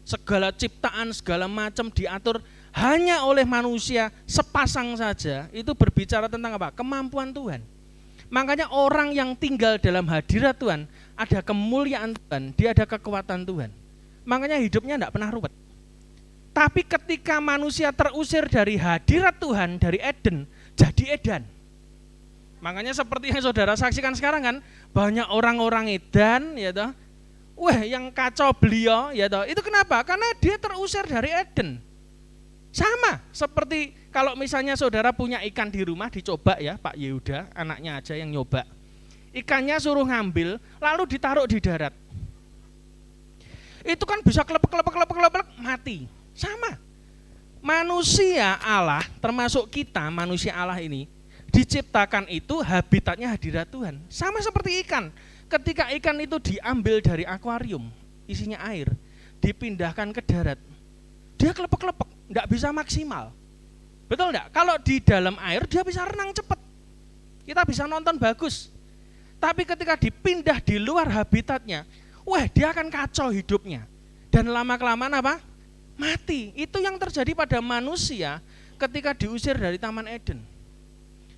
Speaker 3: segala ciptaan, segala macam diatur hanya oleh manusia sepasang saja. Itu berbicara tentang apa? Kemampuan Tuhan. Makanya orang yang tinggal dalam hadirat Tuhan, ada kemuliaan Tuhan, dia ada kekuatan Tuhan. Makanya hidupnya tidak pernah ruwet. Tapi ketika manusia terusir dari hadirat Tuhan, dari Eden, jadi edan. Makanya seperti yang saudara saksikan sekarang kan, banyak orang-orang edan, ya toh. Wah, yang kacau beliau, ya toh. Itu kenapa? Karena dia terusir dari Eden. Sama seperti kalau misalnya saudara punya ikan di rumah, dicoba ya Pak Yehuda, anaknya aja yang nyoba. Ikannya suruh ngambil, lalu ditaruh di darat. Itu kan bisa kelepek, mati. Sama. Manusia Allah, termasuk kita manusia Allah ini, diciptakan itu habitatnya hadirat Tuhan. Sama seperti ikan. Ketika ikan itu diambil dari akuarium, isinya air, dipindahkan ke darat, dia kelepek-kelepek, enggak bisa maksimal. Betul enggak? Kalau di dalam air dia bisa renang cepat. Kita bisa nonton bagus. Tapi ketika dipindah di luar habitatnya, wah dia akan kacau hidupnya. Dan lama-kelamaan apa? Mati. Itu yang terjadi pada manusia ketika diusir dari Taman Eden.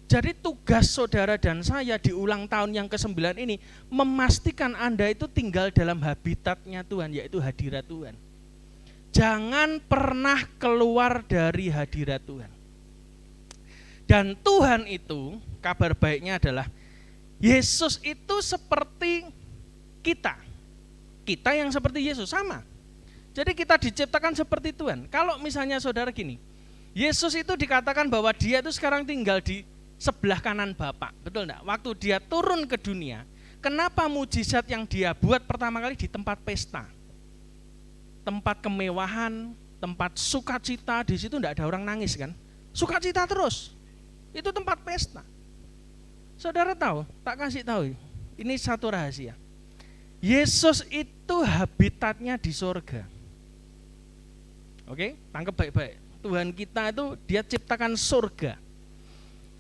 Speaker 3: Jadi tugas saudara dan saya di ulang tahun yang ke-9 ini memastikan Anda itu tinggal dalam habitatnya Tuhan, yaitu hadirat Tuhan. Jangan pernah keluar dari hadirat Tuhan. Dan Tuhan itu, kabar baiknya adalah Yesus itu seperti kita. Kita yang seperti Yesus, sama. Jadi kita diciptakan seperti Tuhan. Kalau misalnya saudara gini, Yesus itu dikatakan bahwa dia itu sekarang tinggal di sebelah kanan Bapa, betul enggak? Waktu dia turun ke dunia, kenapa mujizat yang dia buat pertama kali di tempat pesta? Tempat kemewahan, tempat sukacita, di situ enggak ada orang nangis kan? Sukacita terus. Itu tempat pesta. Saudara tahu, tak kasih tahu. Ini satu rahasia. Yesus itu habitatnya di sorga. Oke, tangkap baik-baik. Tuhan kita itu dia ciptakan surga.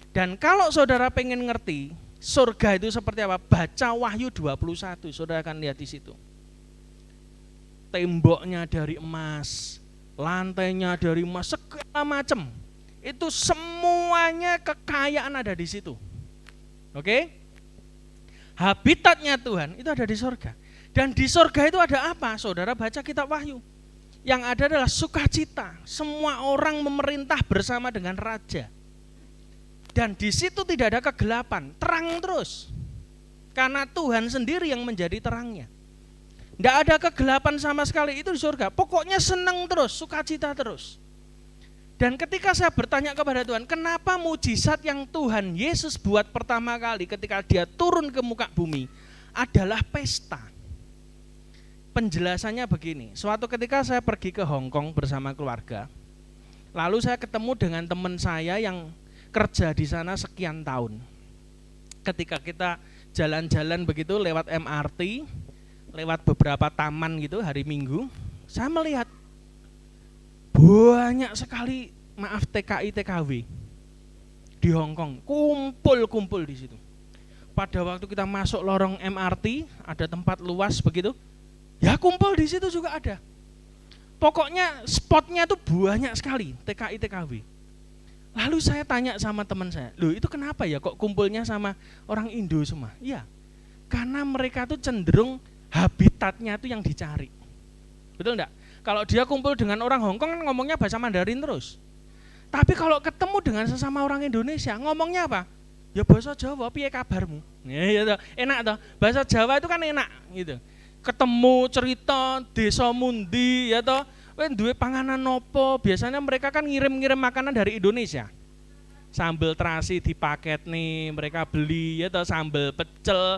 Speaker 3: Dan kalau saudara pengen ngerti surga itu seperti apa, baca Wahyu 21, saudara akan lihat di situ. Temboknya dari emas, lantainya dari emas, segala macam. Itu semuanya kekayaan ada di situ. Oke? Habitatnya Tuhan itu ada di surga. Dan di surga itu ada apa? Saudara baca kitab Wahyu. Yang ada adalah sukacita. Semua orang memerintah bersama dengan raja. Dan di situ tidak ada kegelapan, terang terus. Karena Tuhan sendiri yang menjadi terangnya. Tidak ada kegelapan sama sekali itu di surga. Pokoknya senang terus, sukacita terus. Dan ketika saya bertanya kepada Tuhan, kenapa mujizat yang Tuhan Yesus buat pertama kali ketika dia turun ke muka bumi adalah pesta. Penjelasannya begini, suatu ketika saya pergi ke Hong Kong bersama keluarga. Lalu saya ketemu dengan teman saya yang kerja di sana sekian tahun. Ketika kita jalan-jalan begitu lewat MRT, lewat beberapa taman gitu hari Minggu, saya melihat banyak sekali TKI TKW di Hong Kong, kumpul di situ. Pada waktu kita masuk lorong MRT, ada tempat luas begitu, ya kumpul di situ juga ada. Pokoknya spotnya tuh banyak sekali, TKI TKW. Lalu saya tanya sama teman saya, loh itu kenapa ya kok kumpulnya sama orang Indo semua? Iya, karena mereka tuh cenderung habitatnya tuh yang dicari. Betul enggak? Kalau dia kumpul dengan orang Hongkong kan ngomongnya bahasa Mandarin terus. Tapi kalau ketemu dengan sesama orang Indonesia, ngomongnya apa? Ya bahasa Jawa, piye kabarmu? Ya, enak toh. Bahasa Jawa itu kan enak gitu. Ketemu cerita desa mundi ya toh, duwe panganan nopo, biasanya mereka kan ngirim-ngirim makanan dari Indonesia. Sambal terasi dipaket nih, mereka beli ya toh, sambal pecel.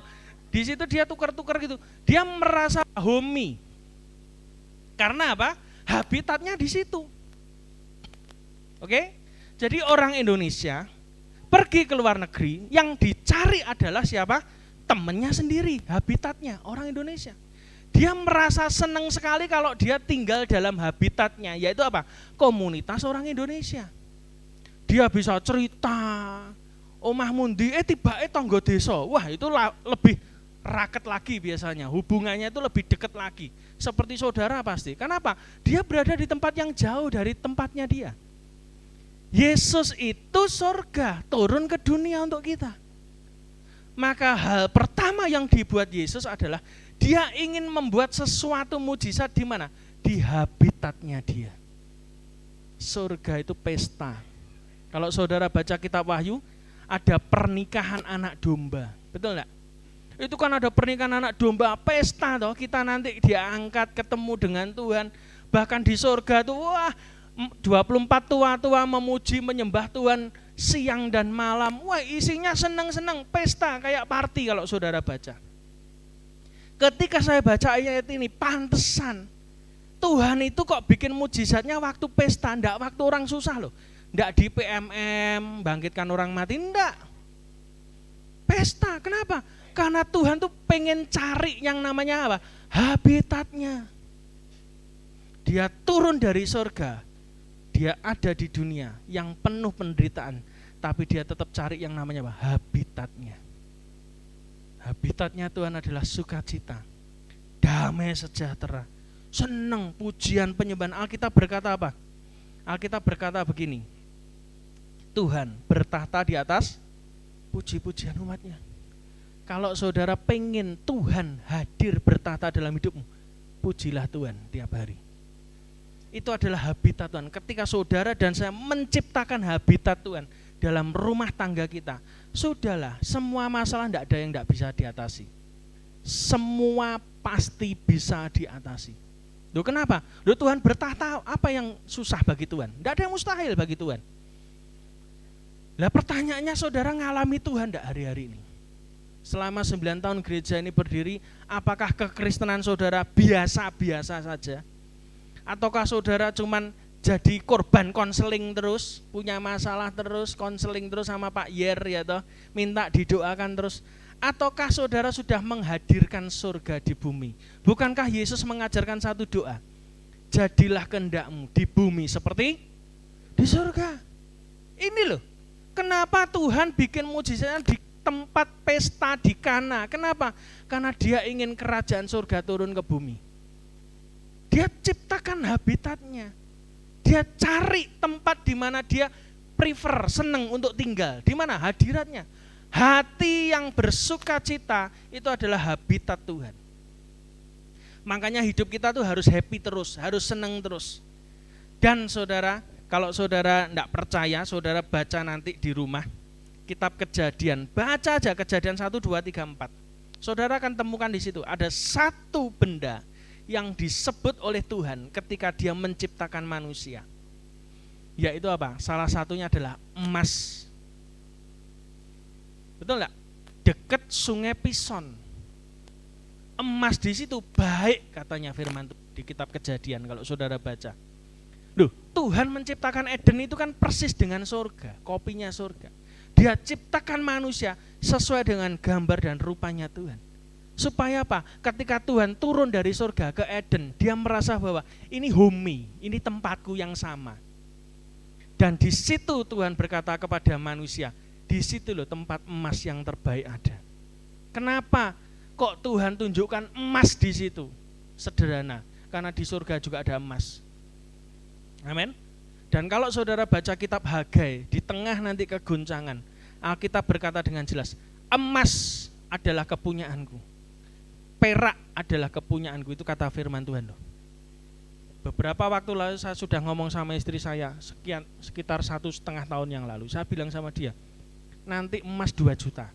Speaker 3: Di situ dia tukar-tukar gitu. Dia merasa homey. Karena apa? Habitatnya di situ. Oke? Jadi orang Indonesia pergi ke luar negeri, yang dicari adalah siapa? Temennya sendiri, habitatnya orang Indonesia. Dia merasa senang sekali kalau dia tinggal dalam habitatnya, yaitu apa? Komunitas orang Indonesia. Dia bisa cerita, omah mundi, tiba tonggo desa. Wah itu lebih raket lagi biasanya, hubungannya itu lebih dekat lagi. Seperti saudara pasti. Kenapa? Dia berada di tempat yang jauh dari tempatnya dia. Yesus itu surga, turun ke dunia untuk kita. Maka hal pertama yang dibuat Yesus adalah dia ingin membuat sesuatu mujizat di mana? Di habitatnya dia. Surga itu pesta. Kalau saudara baca kitab Wahyu, ada pernikahan anak domba. Betul enggak? Itu kan ada pernikahan anak domba, pesta toh. Kita nanti diangkat ketemu dengan Tuhan. Bahkan di surga tuh wah 24 tua-tua memuji menyembah Tuhan siang dan malam. Wah isinya senang-senang, pesta kayak party kalau saudara baca. Ketika saya baca ayat ini, pantesan Tuhan itu kok bikin mujizatnya waktu pesta, enggak waktu orang susah loh. Enggak di PMM, bangkitkan orang mati, enggak. Pesta, kenapa? Karena Tuhan tuh pengen cari yang namanya apa? Habitatnya. Dia turun dari surga, dia ada di dunia yang penuh penderitaan, tapi dia tetap cari yang namanya apa? Habitatnya. Habitatnya Tuhan adalah sukacita, damai sejahtera, senang, pujian, penyembahan. Alkitab berkata apa? Alkitab berkata begini, Tuhan bertahta di atas puji-pujian umatnya. Kalau saudara pengen Tuhan hadir bertahta dalam hidupmu, pujilah Tuhan tiap hari. Itu adalah habitat Tuhan. Ketika saudara dan saya menciptakan habitat Tuhan dalam rumah tangga kita, sudahlah, semua masalah tidak ada yang tidak bisa diatasi. Semua pasti bisa diatasi. Loh kenapa? Loh Tuhan bertahta, apa yang susah bagi Tuhan? Tidak ada yang mustahil bagi Tuhan. Lah pertanyaannya, saudara ngalami Tuhan tidak hari-hari ini? Selama 9 tahun gereja ini berdiri, apakah kekristenan saudara biasa-biasa saja? Ataukah saudara cuman jadi korban konseling terus, punya masalah terus, konseling terus sama Pak Yer ya toh, minta didoakan terus? Ataukah saudara sudah menghadirkan surga di bumi? Bukankah Yesus mengajarkan satu doa? Jadilah kehendakmu di bumi seperti di surga. Ini loh, kenapa Tuhan bikin mujizatnya di tempat pesta di Kana? Kenapa? Karena dia ingin kerajaan surga turun ke bumi. Dia ciptakan habitatnya. Dia cari tempat di mana dia prefer, senang untuk tinggal. Di mana? Hadiratnya. Hati yang bersuka cita itu adalah habitat Tuhan. Makanya hidup kita tuh harus happy terus, harus senang terus. Dan saudara, kalau saudara tidak percaya, saudara baca nanti di rumah kitab Kejadian. Baca aja Kejadian 1, 2, 3, 4. Saudara akan temukan di situ ada satu benda yang disebut oleh Tuhan ketika dia menciptakan manusia. Yaitu apa? Salah satunya adalah emas. Betul enggak? Dekat sungai Pison. Emas di situ baik katanya firman di kitab Kejadian kalau saudara baca. Loh, Tuhan menciptakan Eden itu kan persis dengan surga, kopinya surga. Dia ciptakan manusia sesuai dengan gambar dan rupanya Tuhan. Supaya apa? Ketika Tuhan turun dari surga ke Eden, dia merasa bahwa ini homey, ini tempatku yang sama. Dan di situ Tuhan berkata kepada manusia, di situ loh tempat emas yang terbaik ada. Kenapa kok Tuhan tunjukkan emas di situ? Sederhana, karena di surga juga ada emas. Amin. Dan kalau saudara baca kitab Hagai, di tengah nanti kegoncangan, Alkitab berkata dengan jelas, emas adalah kepunyaanku, perak adalah kepunyaanku, itu kata firman Tuhan loh. Beberapa waktu lalu saya sudah ngomong sama istri saya, sekitar 1,5 tahun yang lalu, saya bilang sama dia, nanti emas 2 juta,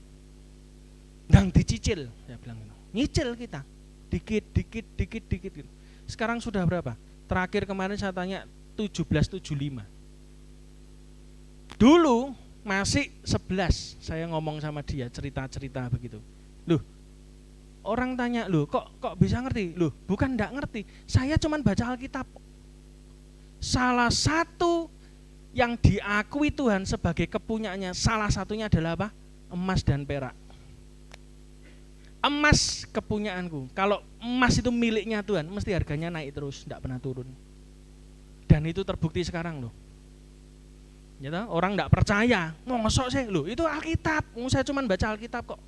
Speaker 3: dan dicicil, saya bilang, nyicil kita, dikit. Sekarang sudah berapa? Terakhir kemarin saya tanya 17,75. Dulu masih 11, saya ngomong sama dia, cerita-cerita begitu. Loh, orang tanya, loh kok bisa ngerti? Loh, bukan enggak ngerti, saya cuman baca Alkitab. Salah satu yang diakui Tuhan sebagai kepunyaannya, salah satunya adalah apa? Emas dan perak. Emas kepunyaanku. Kalau emas itu miliknya Tuhan, mesti harganya naik terus, enggak pernah turun. Dan itu terbukti sekarang loh. Ya, orang enggak percaya, mosok sih, loh itu Alkitab, saya cuman baca Alkitab kok.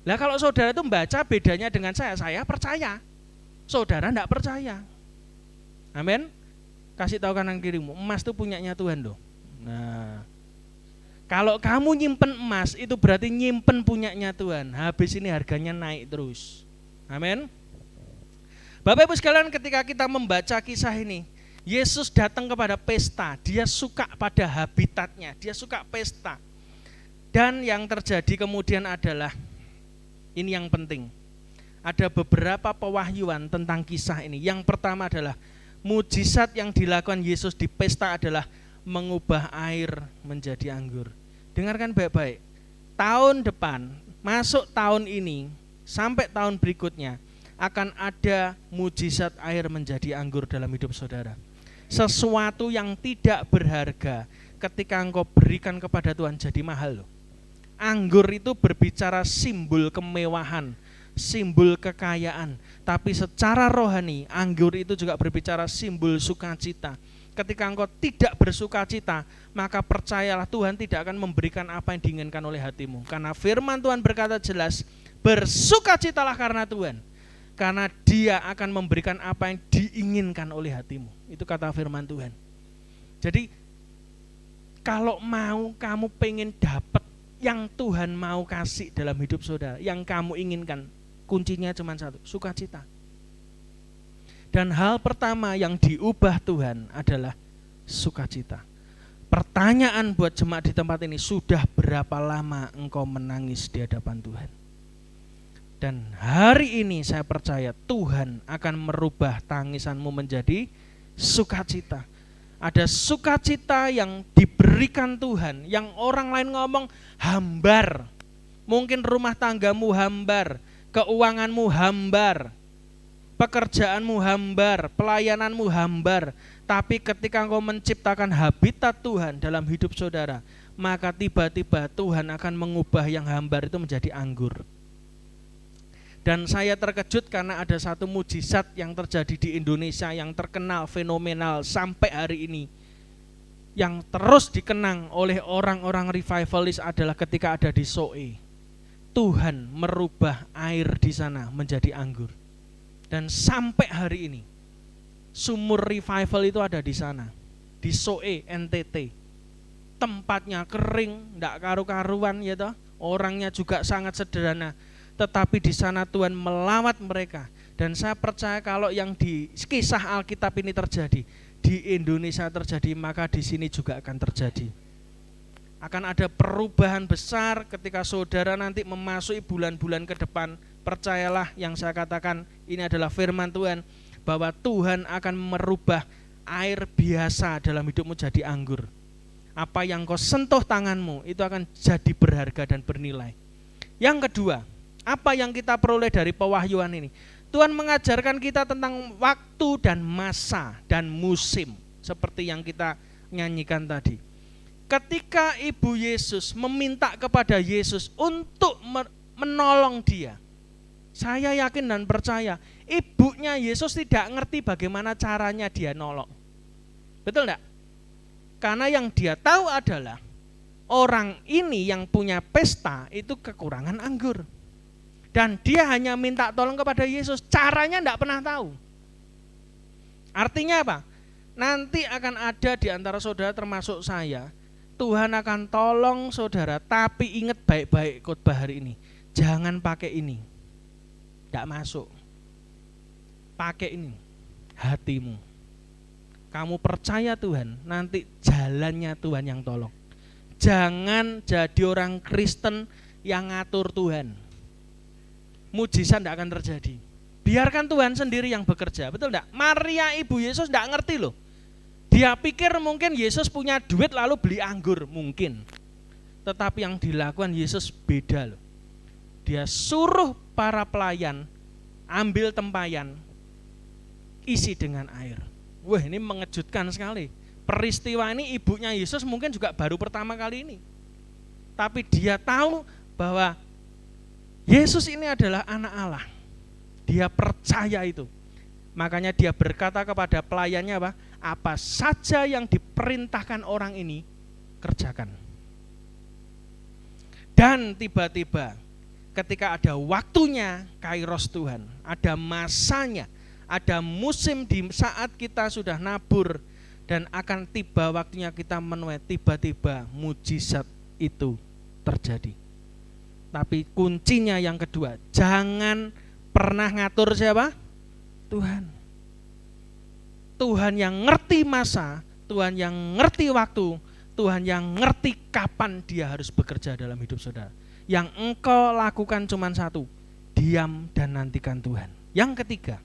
Speaker 3: Lah kalau saudara itu membaca, bedanya dengan saya percaya. Saudara enggak percaya. Amin. Kasih tahu kanan kirimu, emas itu punyanya Tuhan loh. Nah, kalau kamu nyimpen emas, itu berarti nyimpen punyanya Tuhan. Habis ini harganya naik terus. Amin. Bapak Ibu sekalian, ketika kita membaca kisah ini, Yesus datang kepada pesta. Dia suka pada habitatnya, dia suka pesta. Dan yang terjadi kemudian adalah, ini yang penting, ada beberapa pewahyuan tentang kisah ini. Yang pertama adalah mujizat yang dilakukan Yesus di pesta adalah mengubah air menjadi anggur. Dengarkan baik-baik, tahun depan, masuk tahun ini, sampai tahun berikutnya, akan ada mujizat air menjadi anggur dalam hidup saudara. Sesuatu yang tidak berharga ketika engkau berikan kepada Tuhan jadi mahal loh. Anggur itu berbicara simbol kemewahan, simbol kekayaan. Tapi secara rohani, anggur itu juga berbicara simbol sukacita. Ketika engkau tidak bersukacita, maka percayalah Tuhan tidak akan memberikan apa yang diinginkan oleh hatimu. Karena firman Tuhan berkata jelas, bersukacitalah karena Tuhan. Karena Dia akan memberikan apa yang diinginkan oleh hatimu. Itu kata firman Tuhan. Jadi, kalau mau kamu pengen dapat yang Tuhan mau kasih dalam hidup saudara, yang kamu inginkan, kuncinya cuma satu, sukacita. Dan hal pertama yang diubah Tuhan adalah sukacita. Pertanyaan buat jemaat di tempat ini, sudah berapa lama engkau menangis di hadapan Tuhan? Dan hari ini saya percaya Tuhan akan merubah tangisanmu menjadi sukacita. Ada sukacita yang diberikan Tuhan, yang orang lain ngomong hambar. Mungkin rumah tanggamu hambar, keuanganmu hambar, pekerjaanmu hambar, pelayananmu hambar. Tapi ketika engkau menciptakan habitat Tuhan dalam hidup saudara, maka tiba-tiba Tuhan akan mengubah yang hambar itu menjadi anggur. Dan saya terkejut karena ada satu mujizat yang terjadi di Indonesia yang terkenal, fenomenal sampai hari ini. Yang terus dikenang oleh orang-orang revivalis adalah ketika ada di Soe. Tuhan merubah air di sana menjadi anggur. Dan sampai hari ini, sumur revival itu ada di sana. Di Soe, NTT. Tempatnya kering, enggak karu-karuan ya toh. Orangnya juga sangat sederhana. Tetapi di sana Tuhan melawat mereka. Dan saya percaya kalau yang di kisah Alkitab ini terjadi, di Indonesia terjadi, maka di sini juga akan terjadi. Akan ada perubahan besar ketika saudara nanti memasuki bulan-bulan ke depan. Percayalah yang saya katakan, ini adalah firman Tuhan, bahwa Tuhan akan merubah air biasa dalam hidupmu jadi anggur. Apa yang kau sentuh tanganmu, itu akan jadi berharga dan bernilai. Yang kedua, apa yang kita peroleh dari pewahyuan ini? Tuhan mengajarkan kita tentang waktu dan masa dan musim, seperti yang kita nyanyikan tadi. Ketika Ibu Yesus meminta kepada Yesus untuk menolong dia, saya yakin dan percaya ibunya Yesus tidak ngerti bagaimana caranya dia nolong. Betul enggak? Karena yang dia tahu adalah orang ini yang punya pesta itu kekurangan anggur. Dan dia hanya minta tolong kepada Yesus, caranya enggak pernah tahu. Artinya apa? nanti akan ada di antara saudara termasuk saya, Tuhan akan tolong saudara, tapi ingat baik-baik khotbah hari ini. Jangan pakai ini. Tidak masuk. Pakai ini, hatimu. Kamu percaya Tuhan, nanti jalannya Tuhan yang tolong. Jangan jadi orang Kristen yang ngatur Tuhan. Mujizat tidak akan terjadi. Biarkan Tuhan sendiri yang bekerja, betul enggak? Maria ibu Yesus enggak ngerti loh. Dia pikir mungkin Yesus punya duit lalu beli anggur, mungkin. Tetapi yang dilakukan Yesus beda loh. Dia suruh para pelayan ambil tempayan, isi dengan air. Wah, ini mengejutkan sekali. Peristiwa ini ibunya Yesus mungkin juga baru pertama kali ini. Tapi dia tahu bahwa Yesus ini adalah anak Allah. Dia percaya itu. Makanya dia berkata kepada pelayannya apa saja yang diperintahkan orang ini, kerjakan. Dan tiba-tiba ketika ada waktunya, kairos Tuhan, ada masanya, ada musim di saat kita sudah nabur dan akan tiba waktunya kita menuai, tiba-tiba mujizat itu terjadi. Tapi kuncinya yang kedua, jangan pernah ngatur siapa? Tuhan. Tuhan yang ngerti masa, Tuhan yang ngerti waktu, Tuhan yang ngerti kapan dia harus bekerja dalam hidup saudara. Yang engkau lakukan cuma satu, diam dan nantikan Tuhan. Yang ketiga,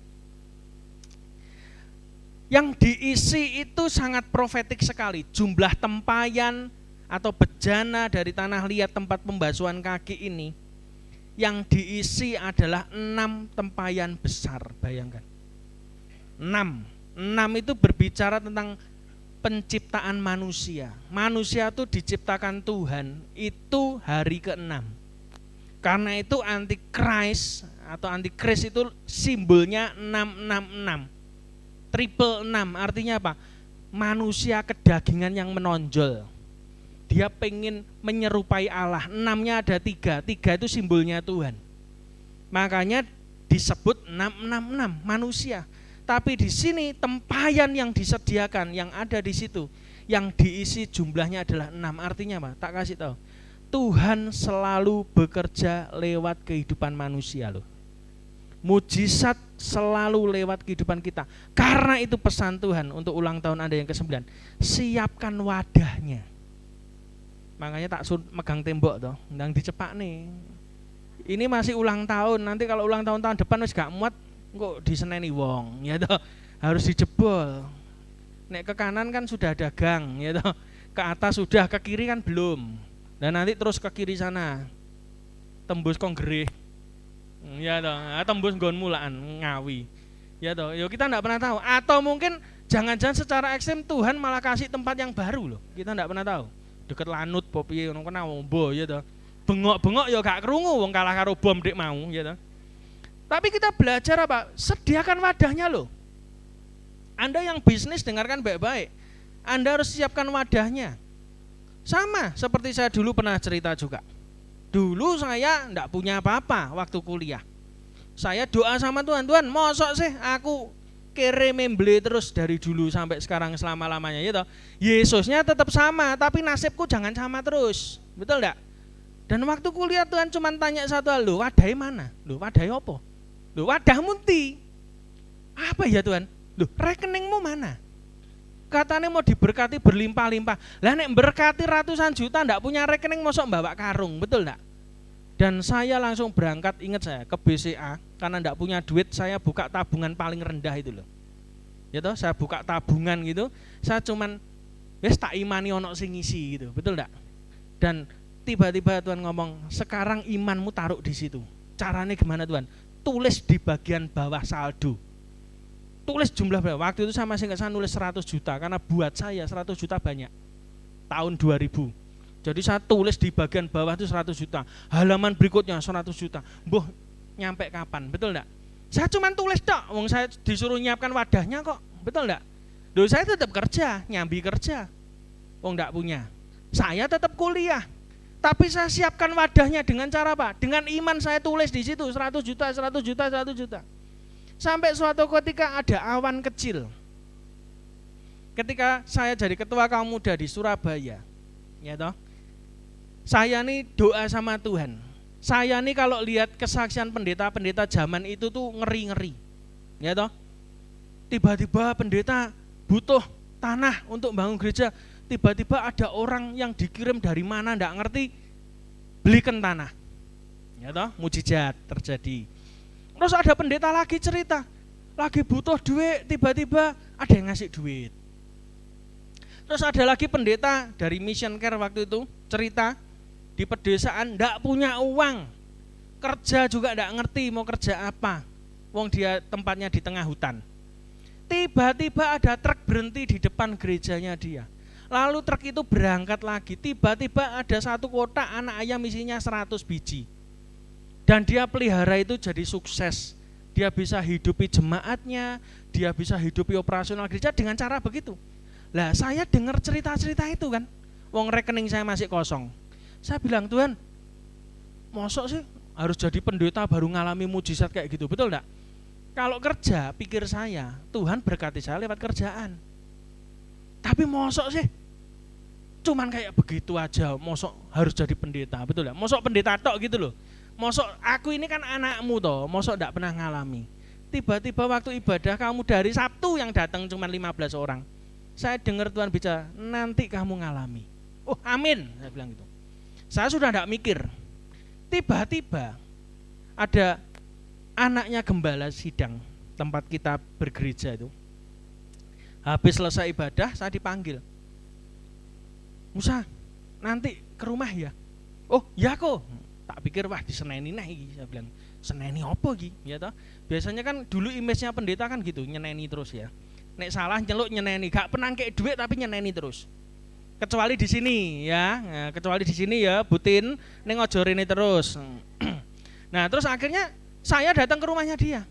Speaker 3: yang diisi itu sangat profetik sekali. Jumlah tempayan atau bejana dari tanah liat tempat pembasuhan kaki ini, yang diisi adalah 6 tempayan besar, bayangkan. 6 itu berbicara tentang penciptaan manusia. Manusia itu diciptakan Tuhan itu hari ke-6. Karena itu antikris atau antikris itu simbolnya 666. Triple 6 artinya apa? Manusia kedagingan yang menonjol. Dia pengen menyerupai Allah. 6-nya ada 3 itu simbolnya Tuhan. Makanya disebut 666 manusia. Tapi di sini tempayan yang disediakan, yang ada di situ, yang diisi jumlahnya adalah 6. Artinya apa? Tak kasih tahu. Tuhan selalu bekerja lewat kehidupan manusia loh. Mujizat selalu lewat kehidupan kita. Karena itu pesan Tuhan untuk ulang tahun Anda yang ke-9. Siapkan wadahnya. Makanya tak megang tembok toh, ndang dicepak nih. Ini masih ulang tahun, nanti kalau ulang tahun depan wis gak muat kok diseneni wong, ya toh. Harus dijebol. Nek ke kanan kan sudah ada gang, ya toh. Ke atas sudah, ke kiri kan belum. Dan nanti terus ke kiri sana. Tembus Konggere. Ya toh, tembus nggon mulaan Ngawi. Ya toh, yo kita enggak pernah tahu. Atau mungkin jangan-jangan secara ekstrem Tuhan malah kasih tempat yang baru loh. Kita enggak pernah tahu. Deket Lanut po piye ngono kena ombo ya toh. Bengok-bengok ya gak krungu wong kalah karo bom dek mau ya toh. Tapi kita belajar apa? Sediakan wadahnya loh. Anda yang bisnis dengarkan baik-baik. Anda harus siapkan wadahnya. Sama seperti saya dulu pernah cerita juga. Dulu saya enggak punya apa-apa waktu kuliah. Saya doa sama Tuhan, Tuhan mosok sih aku kere membeli terus dari dulu sampai sekarang selama-lamanya ya toh. Yesusnya tetap sama, tapi nasibku jangan sama terus. Betul enggak? Dan waktu kuliah Tuhan cuma tanya satu hal, loh wadahnya mana? Loh wadahnya apa? Loh wadahmu ndi? Apa ya Tuhan? Loh rekeningmu mana? Katanya mau diberkati berlimpah-limpah. Lah nek berkati ratusan juta ndak punya rekening mosok bawa karung, betul enggak? Dan saya langsung berangkat, ingat saya ke BCA karena ndak punya duit, saya buka tabungan paling rendah itu loh. Ya toh, saya buka tabungan gitu, saya cuman wis tak imani ono sing ngisi gitu, betul enggak? Dan tiba-tiba Tuhan ngomong, sekarang imanmu taruh di situ. Caranya gimana Tuhan? Tulis di bagian bawah saldo. Tulis jumlah berapa. Waktu itu saya masih nggak salah nulis 100 juta karena buat saya 100 juta banyak. Tahun 2000. Jadi saya tulis di bagian bawah itu 100 juta. Halaman berikutnya 100 juta. Boh, nyampe kapan? Betul enggak? Saya cuma tulis tok. Wong saya disuruh nyiapkan wadahnya kok. Betul enggak? Loh saya tetap kerja, nyambi kerja. Wong enggak punya. Saya tetap kuliah. Tapi saya siapkan wadahnya dengan cara apa? Dengan iman saya tulis di situ 100 juta, 100 juta, 100 juta. Sampai suatu ketika ada awan kecil. ketika saya jadi ketua kaum muda di Surabaya, ya toh, saya nih doa sama Tuhan. Saya nih kalau lihat kesaksian pendeta-pendeta zaman itu tuh ngeri-ngeri, ya toh. Tiba-tiba pendeta butuh tanah untuk bangun gereja, tiba-tiba ada orang yang dikirim dari mana nggak ngerti, belikan tanah, ya toh, mujizat terjadi. Terus ada pendeta lagi cerita, lagi butuh duit, tiba-tiba ada yang ngasih duit. Terus ada lagi pendeta dari Mission Care waktu itu cerita, di pedesaan ndak punya uang, kerja juga ndak ngerti mau kerja apa, wong dia tempatnya di tengah hutan. Tiba-tiba ada truk berhenti di depan gerejanya dia, lalu truk itu berangkat lagi, tiba-tiba ada satu kotak anak ayam isinya 100 biji, dan dia pelihara itu jadi sukses. Dia bisa hidupi jemaatnya, dia bisa hidupi operasional gereja dengan cara begitu. Lah saya dengar cerita-cerita itu kan, wong rekening saya masih kosong. Saya bilang, Tuhan, mosok sih harus jadi pendeta baru ngalami mujizat kayak gitu, betul enggak? Kalau kerja, pikir saya, Tuhan berkati saya lewat kerjaan. Tapi mosok sih cuman kayak begitu aja, mosok harus jadi pendeta, betul enggak? Mosok pendeta tok gitu loh. Mosok aku ini kan anakmu toh, mosok enggak pernah ngalami. Tiba-tiba waktu ibadah kamu dari Sabtu yang datang cuma 15 orang. Saya dengar Tuhan bicara, nanti kamu ngalami. Oh amin, saya bilang gitu. Saya sudah tidak mikir. Tiba-tiba ada anaknya gembala sidang tempat kita bergereja itu. Habis selesai ibadah saya dipanggil. Musa, nanti ke rumah ya? Oh ya kok. Tak pikir wah diseneni nah iki, saya bilang. Seneni apa iki? Ya toh. Biasanya kan dulu image-nya pendeta kan gitu, nyeneni terus ya. Nek salah nyeluk nyeneni, gak pernah kayak duit tapi nyeneni terus. Kecuali di sini ya, nah, kecuali di sini ya, Butin neng ojo rene terus. Nah terus akhirnya saya datang ke rumahnya dia.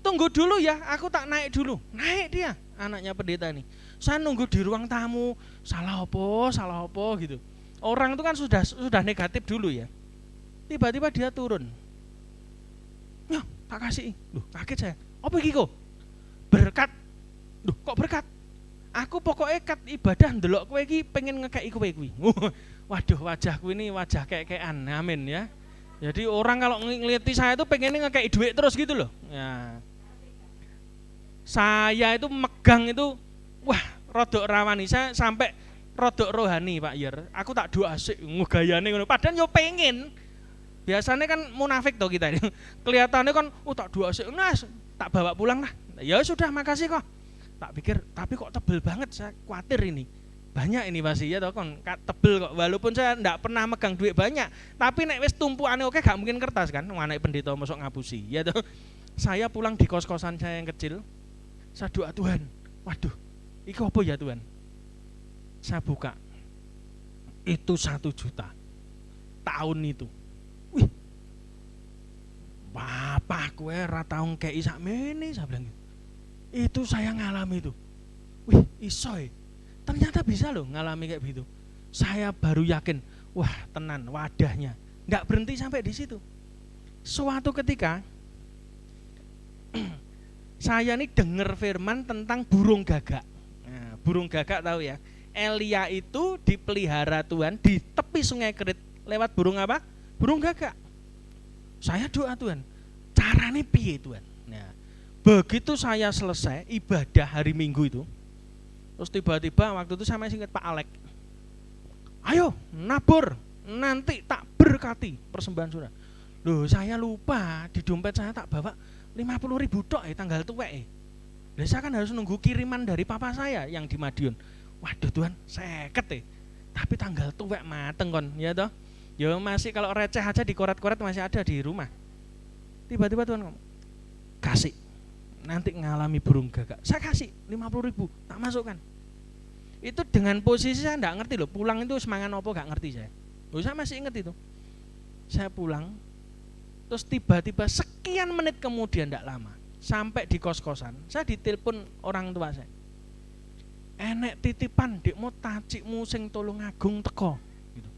Speaker 3: Tunggu dulu ya, aku tak naik dulu. Naik dia, anaknya pendeta nih. Saya nunggu di ruang tamu, salah apa gitu. Orang itu kan sudah negatif dulu ya. Tiba-tiba dia turun. Ya, tak kasih. Loh, kaget saya. Apa iki kok? Berkat. Loh, kok berkat? Aku pokoknya kat ibadah ndelok kowe iki pengen ngekeki kowe kuwi. Waduh, wajahku ini wajah kayak-kayan. Amin ya. Jadi orang kalau ngeliti saya itu pengennya ngekeki duit terus gitu loh. Ya. Saya itu megang itu wah, rodok rawani. Saya sampai rodok rohani, Pak Yer. Aku tak doa sik ngegayane ngono. Padahal yo pengen. Biasanya kan munafik toh kita ini. Kelihatannya kan tak doa sik. Nah, tak bawa pulang lah. Ya sudah, makasih kok. Tak pikir, tapi kok tebel banget, saya khawatir ini. Banyak ini pasti ya toh kon tebel kok. Walaupun saya enggak pernah megang duit banyak, tapi nek wis tumpukane oke gak mungkin kertas kan. Anak pendeta mosok ngapusi. Ya toh. Saya pulang di kos-kosan saya yang kecil. Saya doa Tuhan. Waduh, iki apa ya Tuhan? Saya buka. Itu 1 juta. Tahun itu. Wih. Bapak kowe ora tau ngkei sakmene, saya bilang gitu. Itu saya ngalami itu. Wih, iso ya. Ternyata bisa loh ngalami kayak begitu. Saya baru yakin, wah tenan wadahnya. Enggak berhenti sampai di situ. Suatu ketika saya nih dengar firman tentang burung gagak. Nah, burung gagak tahu ya? Elia itu dipelihara Tuhan di tepi Sungai Kerit lewat burung apa? Burung gagak. Saya doa Tuhan, carane piye Tuhan? Nah, begitu saya selesai ibadah hari Minggu itu, terus tiba-tiba waktu itu saya masih ingat Pak Alek. Ayo nabur, nanti tak berkati persembahan saudara. Loh saya lupa, di dompet saya tak bawa 50.000 tok tanggal tuwek. Lah saya kan harus nunggu kiriman dari papa saya yang di Madiun. Waduh Tuhan, 50 tapi tanggal tuwek mateng kon, ya toh. Ya masih kalau receh aja dikoret-koret masih ada di rumah. Tiba-tiba Tuhan ngomong, kasih. Nanti ngalami burung gagak. Saya kasih 50.000, tak masukkan. Itu dengan posisi saya enggak ngerti loh, pulang itu semangat apa enggak ngerti saya. Loh saya masih ingat itu. Saya pulang, terus tiba-tiba sekian menit kemudian enggak lama, sampai di kos-kosan, saya ditelepon orang tua saya. Enek titipan dekmu tacikmu sing tolong agung teko. Gitu.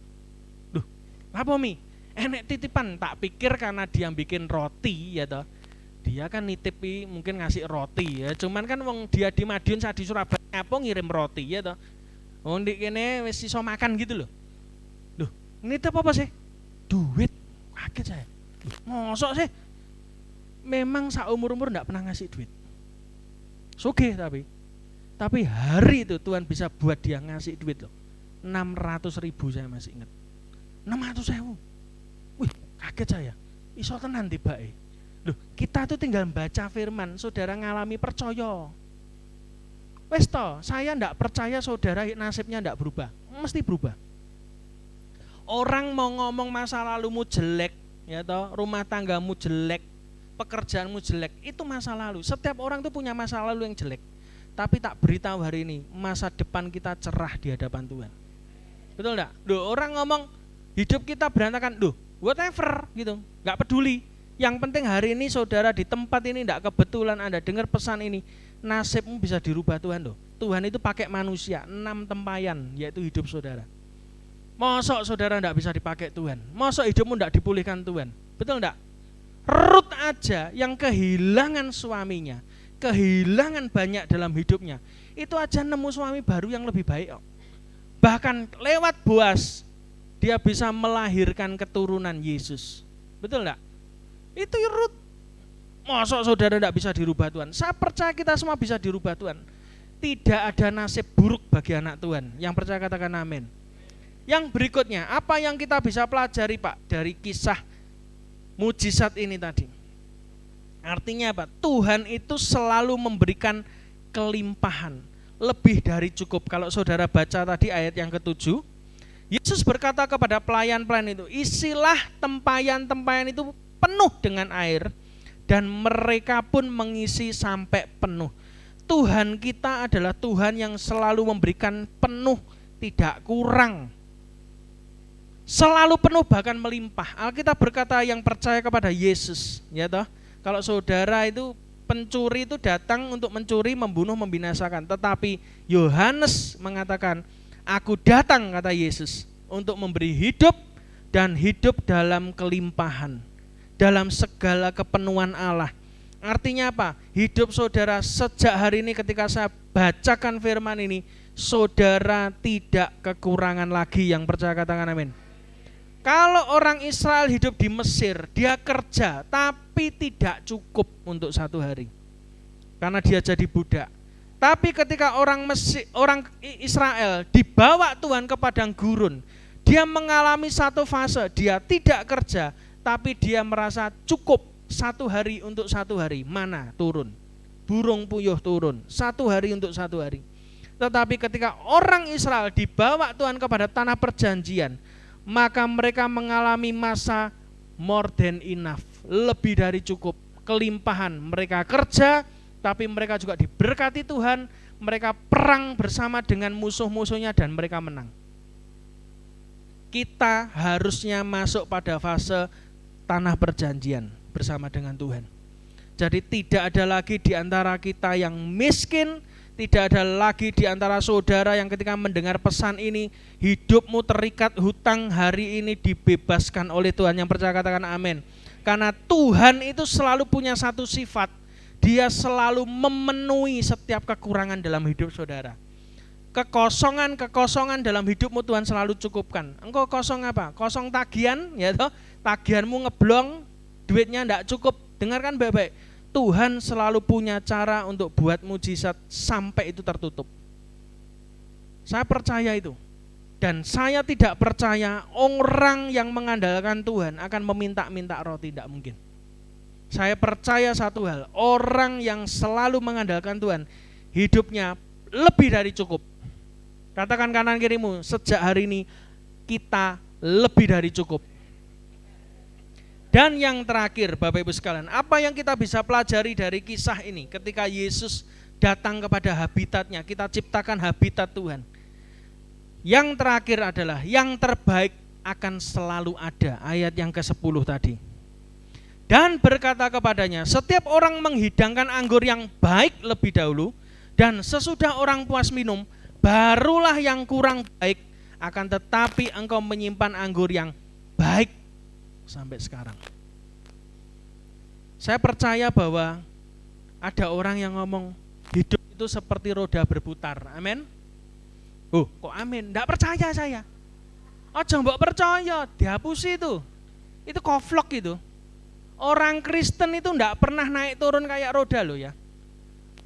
Speaker 3: Loh, apa Mi? Enek titipan, tak pikir karena dia bikin roti ya toh. Dia kan nitip mungkin ngasih roti ya. Cuman kan wong dia di Madiun, saya di Surabaya, apa ngirim roti ya toh. Wong di kene wis iso makan gitu loh. Loh, nitip apa sih? Duit. Kaget saya. Mosok sih? Memang seumur-umur enggak pernah ngasih duit. Sugih tapi hari itu Tuhan bisa buat dia ngasih duit loh. 600.000 saya masih ingat. 600.000. Wih, kaget saya. Iso tenan tibake. Loh, kita tuh tinggal baca firman, saudara ngalami percaya. Wes toh, saya ndak percaya saudara nasibnya ndak berubah. Mesti berubah. Orang mau ngomong masa lalumu jelek, ya toh, rumah tanggamu jelek, pekerjaanmu jelek, itu masa lalu. Setiap orang tuh punya masa lalu yang jelek. Tapi tak beritahu hari ini, masa depan kita cerah di hadapan Tuhan. Betul enggak? Loh, orang ngomong hidup kita berantakan, loh, whatever gitu, nggak peduli. Yang penting hari ini saudara di tempat ini tidak kebetulan Anda dengar pesan ini, nasibmu bisa dirubah Tuhan loh. Tuhan itu pakai manusia, 6 tempayan, yaitu hidup saudara. Mosok saudara tidak bisa dipakai Tuhan, mosok hidupmu tidak dipulihkan Tuhan, betul tidak? Rut aja yang kehilangan suaminya, kehilangan banyak dalam hidupnya, itu aja nemu suami baru yang lebih baik. Bahkan lewat Boas, dia bisa melahirkan keturunan Yesus, betul tidak? Itu Rut. Masa saudara tidak bisa dirubah Tuhan? Saya percaya kita semua bisa dirubah Tuhan. Tidak ada nasib buruk bagi anak Tuhan. Yang percaya katakan amin. Yang berikutnya, apa yang kita bisa pelajari Pak dari kisah mujizat ini tadi? Artinya apa? Tuhan itu selalu memberikan kelimpahan, lebih dari cukup. Kalau saudara baca tadi ayat yang ke-7, Yesus berkata kepada pelayan-pelayan itu, isilah tempayan-tempayan itu penuh dengan air, dan mereka pun mengisi sampai penuh. Tuhan kita adalah Tuhan yang selalu memberikan penuh, tidak kurang. Selalu penuh bahkan melimpah. Alkitab berkata yang percaya kepada Yesus, ya toh. Kalau saudara itu pencuri itu datang untuk mencuri, membunuh, membinasakan. Tetapi Yohanes mengatakan, aku datang, kata Yesus, untuk memberi hidup dan hidup dalam kelimpahan, dalam segala kepenuhan Allah. Artinya apa? Hidup saudara sejak hari ini ketika saya bacakan firman ini, saudara tidak kekurangan lagi. Yang percaya katakan amin. Kalau orang Israel hidup di Mesir, dia kerja tapi tidak cukup untuk satu hari, karena dia jadi budak. Tapi ketika orang Israel dibawa Tuhan ke padang gurun, dia mengalami satu fase, dia tidak kerja, tapi dia merasa cukup satu hari untuk satu hari. Mana turun, burung puyuh turun, satu hari untuk satu hari. Tetapi ketika orang Israel dibawa Tuhan kepada tanah perjanjian, maka mereka mengalami masa more than enough, lebih dari cukup, kelimpahan. Mereka kerja, tapi mereka juga diberkati Tuhan. Mereka perang bersama dengan musuh-musuhnya dan mereka menang. Kita harusnya masuk pada fase tanah perjanjian bersama dengan Tuhan. Jadi tidak ada lagi di antara kita yang miskin, tidak ada lagi di antara saudara yang ketika mendengar pesan ini, hidupmu terikat hutang, hari ini dibebaskan oleh Tuhan. Yang percaya katakan amin. Karena Tuhan itu selalu punya satu sifat, dia selalu memenuhi setiap kekurangan dalam hidup saudara. Kekosongan dalam hidupmu Tuhan selalu cukupkan. Engkau kosong apa? Kosong tagihan, ya toh? Tagihanmu ngeblong, duitnya enggak cukup. Dengarkan baik-baik. Tuhan selalu punya cara untuk buat mujizat sampai itu tertutup. Saya percaya itu. Dan saya tidak percaya orang yang mengandalkan Tuhan akan meminta-minta roti, tidak mungkin. Saya percaya satu hal, orang yang selalu mengandalkan Tuhan, hidupnya lebih dari cukup. Katakan kanan kirimu, sejak hari ini kita lebih dari cukup. Dan yang terakhir Bapak Ibu sekalian, apa yang kita bisa pelajari dari kisah ini? Ketika Yesus datang kepada habitatnya, kita ciptakan habitat Tuhan. Yang terakhir adalah yang terbaik akan selalu ada. Ayat yang ke-10 tadi. Dan berkata kepadanya, setiap orang menghidangkan anggur yang baik lebih dahulu, dan sesudah orang puas minum, barulah yang kurang baik. Akan tetapi engkau menyimpan anggur yang baik sampai sekarang. Saya percaya bahwa ada orang yang ngomong hidup itu seperti roda berputar. Amin. Kok amin? Nggak percaya saya. Aja mbok percaya, dihapusi itu. Itu koflok itu. Orang Kristen itu nggak pernah naik turun kayak roda loh ya.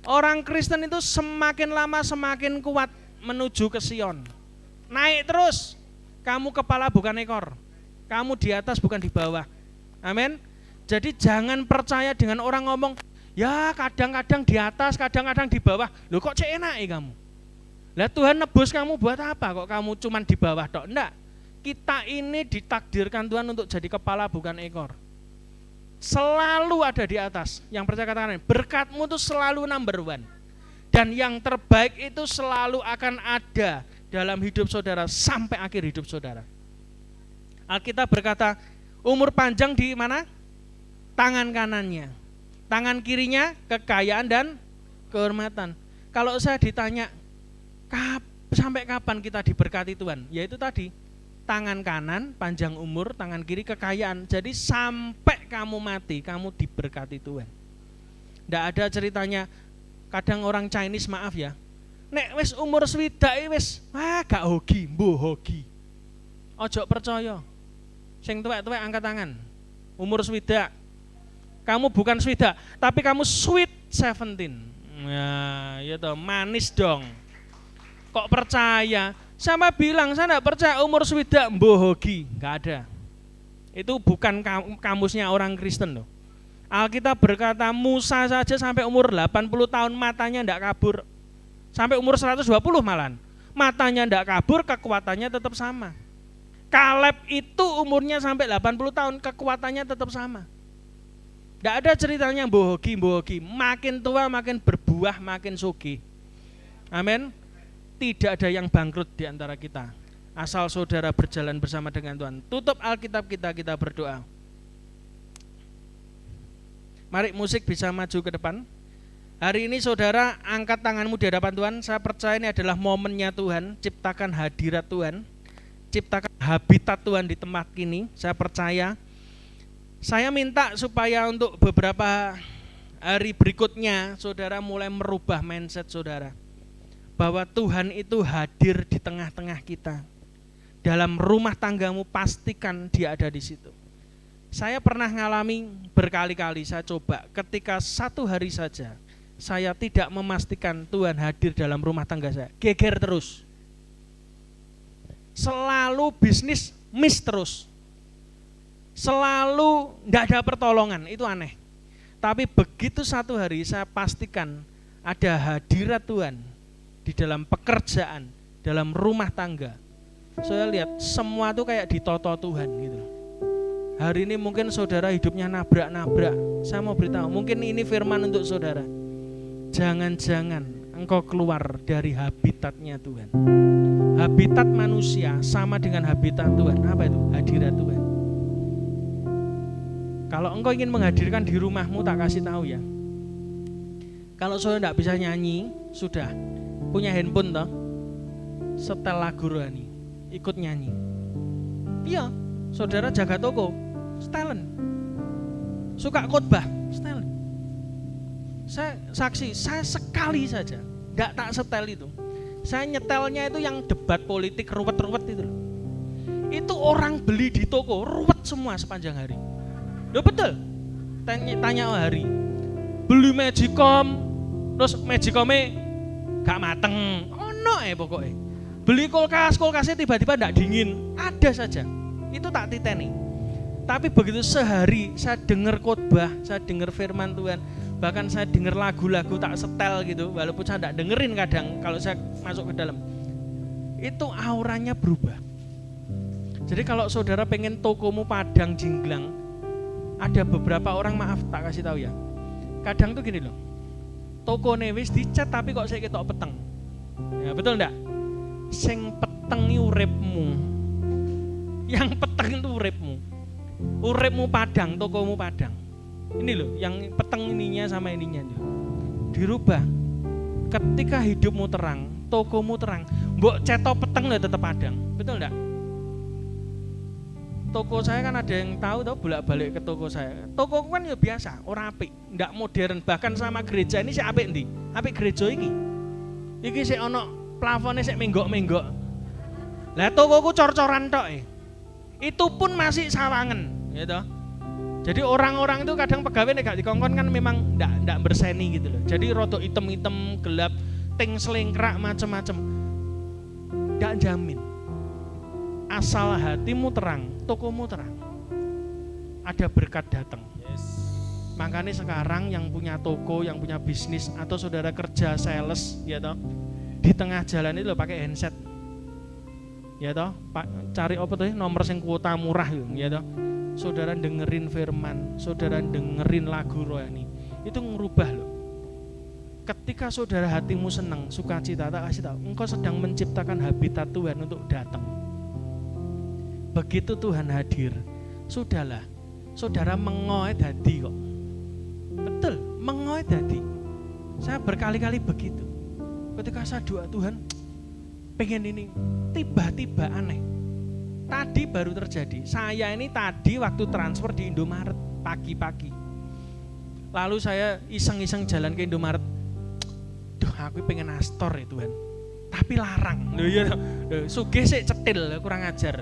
Speaker 3: Orang Kristen itu semakin lama semakin kuat menuju ke Sion. Naik terus. Kamu kepala bukan ekor. Kamu di atas bukan di bawah. Amin. Jadi jangan percaya dengan orang ngomong, ya kadang-kadang di atas, kadang-kadang di bawah. Loh kok cek enak kamu? Lah Tuhan nebus kamu buat apa kok kamu cuman di bawah tok? Enggak. Kita ini ditakdirkan Tuhan untuk jadi kepala bukan ekor. Selalu ada di atas. Yang percaya katakan, berkatmu itu selalu number one. Dan yang terbaik itu selalu akan ada dalam hidup saudara sampai akhir hidup saudara. Alkitab berkata, umur panjang di mana? Tangan kanannya. Tangan kirinya kekayaan dan kehormatan. Kalau saya ditanya, sampai kapan kita diberkati Tuhan? Yaitu tadi, tangan kanan panjang umur, tangan kiri kekayaan. Jadi sampai kamu mati, kamu diberkati Tuhan. Nggak ada ceritanya, kadang orang Chinese maaf ya, nek wis umur swidak wis gak hoki, mbuh hoki. Ojo percaya. Sing tuwek-tuwek angkat tangan. Umur swidak. Kamu bukan swidak, tapi kamu sweet 17. Nah, ya toh, manis dong. Kok percaya? Sama bilang, saya enggak percaya umur swidak mbuh hoki. Enggak ada. Itu bukan kamusnya orang Kristen loh. Alkitab berkata Musa saja sampai umur 80 tahun matanya enggak kabur. Sampai umur 120 malahan. Matanya enggak kabur, kekuatannya tetap sama. Kaleb itu umurnya sampai 80 tahun, kekuatannya tetap sama. Enggak ada ceritanya bohogi. Makin tua makin berbuah, makin sugih. Amin. Tidak ada yang bangkrut di antara kita. Asal saudara berjalan bersama dengan Tuhan. Tutup Alkitab kita berdoa. Mari musik bisa maju ke depan. Hari ini saudara angkat tanganmu di hadapan Tuhan. Saya percaya ini adalah momennya Tuhan. Ciptakan hadirat Tuhan. Ciptakan habitat Tuhan di tempat ini. Saya percaya. Saya minta supaya untuk beberapa hari berikutnya saudara mulai merubah mindset saudara. Bahwa Tuhan itu hadir di tengah-tengah kita. Dalam rumah tanggamu pastikan dia ada di situ. Saya pernah ngalami berkali-kali, saya coba ketika satu hari saja saya tidak memastikan Tuhan hadir dalam rumah tangga saya. Geger terus. Selalu bisnis miss terus. Selalu enggak ada pertolongan, itu aneh. Tapi begitu satu hari saya pastikan ada hadirat Tuhan di dalam pekerjaan, dalam rumah tangga. Saya lihat semua tuh kayak ditoto Tuhan gitu. Hari ini mungkin saudara hidupnya nabrak-nabrak. Saya mau beritahu, mungkin ini firman untuk saudara. Jangan-jangan engkau keluar dari habitatnya Tuhan. Habitat manusia sama dengan habitat Tuhan. Apa itu? Hadirat Tuhan. Kalau engkau ingin menghadirkan di rumahmu, tak kasih tahu ya. Kalau saudara tidak bisa nyanyi, sudah punya handphone toh, setel lagu rohani, ikut nyanyi. Iya, saudara jaga toko, setelan. Suka khotbah, setelan. Saya saksi, saya sekali saja, tidak tak setel itu. Saya nyetelnya itu yang debat politik ruwet-ruwet itu. Itu orang beli di toko, ruwet semua sepanjang hari. Loh betul, tanya hari, beli Magicom, terus Magicomnya gak mateng, pokoknya. Beli kulkasnya tiba-tiba gak dingin, ada saja, itu tak titeni. Tapi begitu sehari saya dengar khotbah, saya dengar firman Tuhan, bahkan saya dengar lagu-lagu tak setel gitu, walaupun saya gak dengerin kadang kalau saya masuk ke dalam, itu auranya berubah. Jadi kalau saudara pengen tokomu padang jinglang, ada beberapa orang, maaf tak kasih tahu ya, kadang tuh gini loh, toko wis dicat tapi kok saya ketok peteng. Ya betul enggak? Sing peteng uripmu. Yang peteng itu uripmu. Uripmu padang, tokomu padang. Ini loh, yang peteng ininya sama ininya dirubah. Ketika hidupmu terang, tokomu terang, mbok cetok peteng lah tetap padang. Betul enggak? toko saya kan ada yang tahu bolak-balik ke toko saya. Toko kan ya biasa, ora apik, ndak modern, bahkan sama gereja ini sik apik ndi? Apik gereja iki. Iki sik ono plafone sik menggok-menggok. Lah tokoku cor-coran tok Itu pun masih sawangen, gitu. Jadi orang-orang itu kadang pegawai nek gak dikongkon kan memang ndak berseni gitu loh. Jadi rada item-item, gelap, ting selingkrak macam-macam. Ndak jamin. Asal hatimu terang, tokomu terang, ada berkat datang. Makanya sekarang yang punya toko, yang punya bisnis atau saudara kerja sales, ya toh, di tengah jalan itu pakai handset, ya toh, cari apa tuh nomor yang kuota murah, ya toh. Saudara dengerin firman, saudara dengerin lagu rohani, itu ngerubah loh. Ketika saudara hatimu senang, sukacita, tak kasih tahu, engkau sedang menciptakan habitat Tuhan untuk datang. Begitu Tuhan hadir, sudahlah, saudara mengoe dadi kok. Betul, mengoe dadi. Saya berkali-kali begitu. Ketika saya doa Tuhan, pengen ini, tiba-tiba aneh. Tadi baru terjadi. Saya ini tadi waktu transfer di Indomaret pagi-pagi. Lalu saya iseng-iseng jalan ke Indomaret. Duh, aku pengen astor ya Tuhan. Tapi larang. Loh iya, sugih sik cetil, kurang ajar.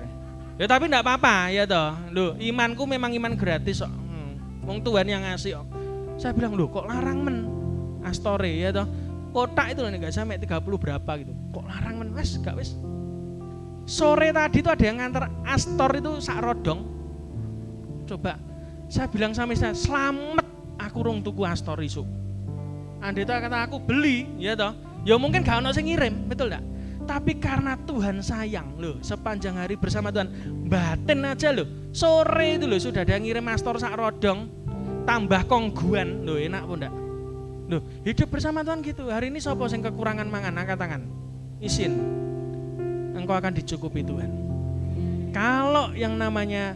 Speaker 3: Ya tapi enggak apa-apa ya toh. Loh, imanku memang iman gratis kok. Wong Tuhan yang ngasih kok. Saya bilang, "Loh, kok larang men? Astore ya toh. Kotak itu enggak sampai 30 berapa gitu. Kok larang men? Wes, gak wes." Sore tadi itu ada yang nganter astor itu sak rodong. Coba, saya bilang sama istri, "Selamat, aku rung tuku astor isuk." Andai itu kata aku beli, ya toh. Ya mungkin gak ono sing ngirim, betul enggak? Tapi karena Tuhan sayang loh, sepanjang hari bersama Tuhan, batin aja loh. Sore itu loh sudah ada yang ngirim astor sak rodong, tambah kongguan, loh enak pun enggak? Loh, hidup bersama Tuhan gitu. Hari ini sapa sing kekurangan mangan, angkat tangan. Isin. Engkau akan dicukupi Tuhan. Kalau yang namanya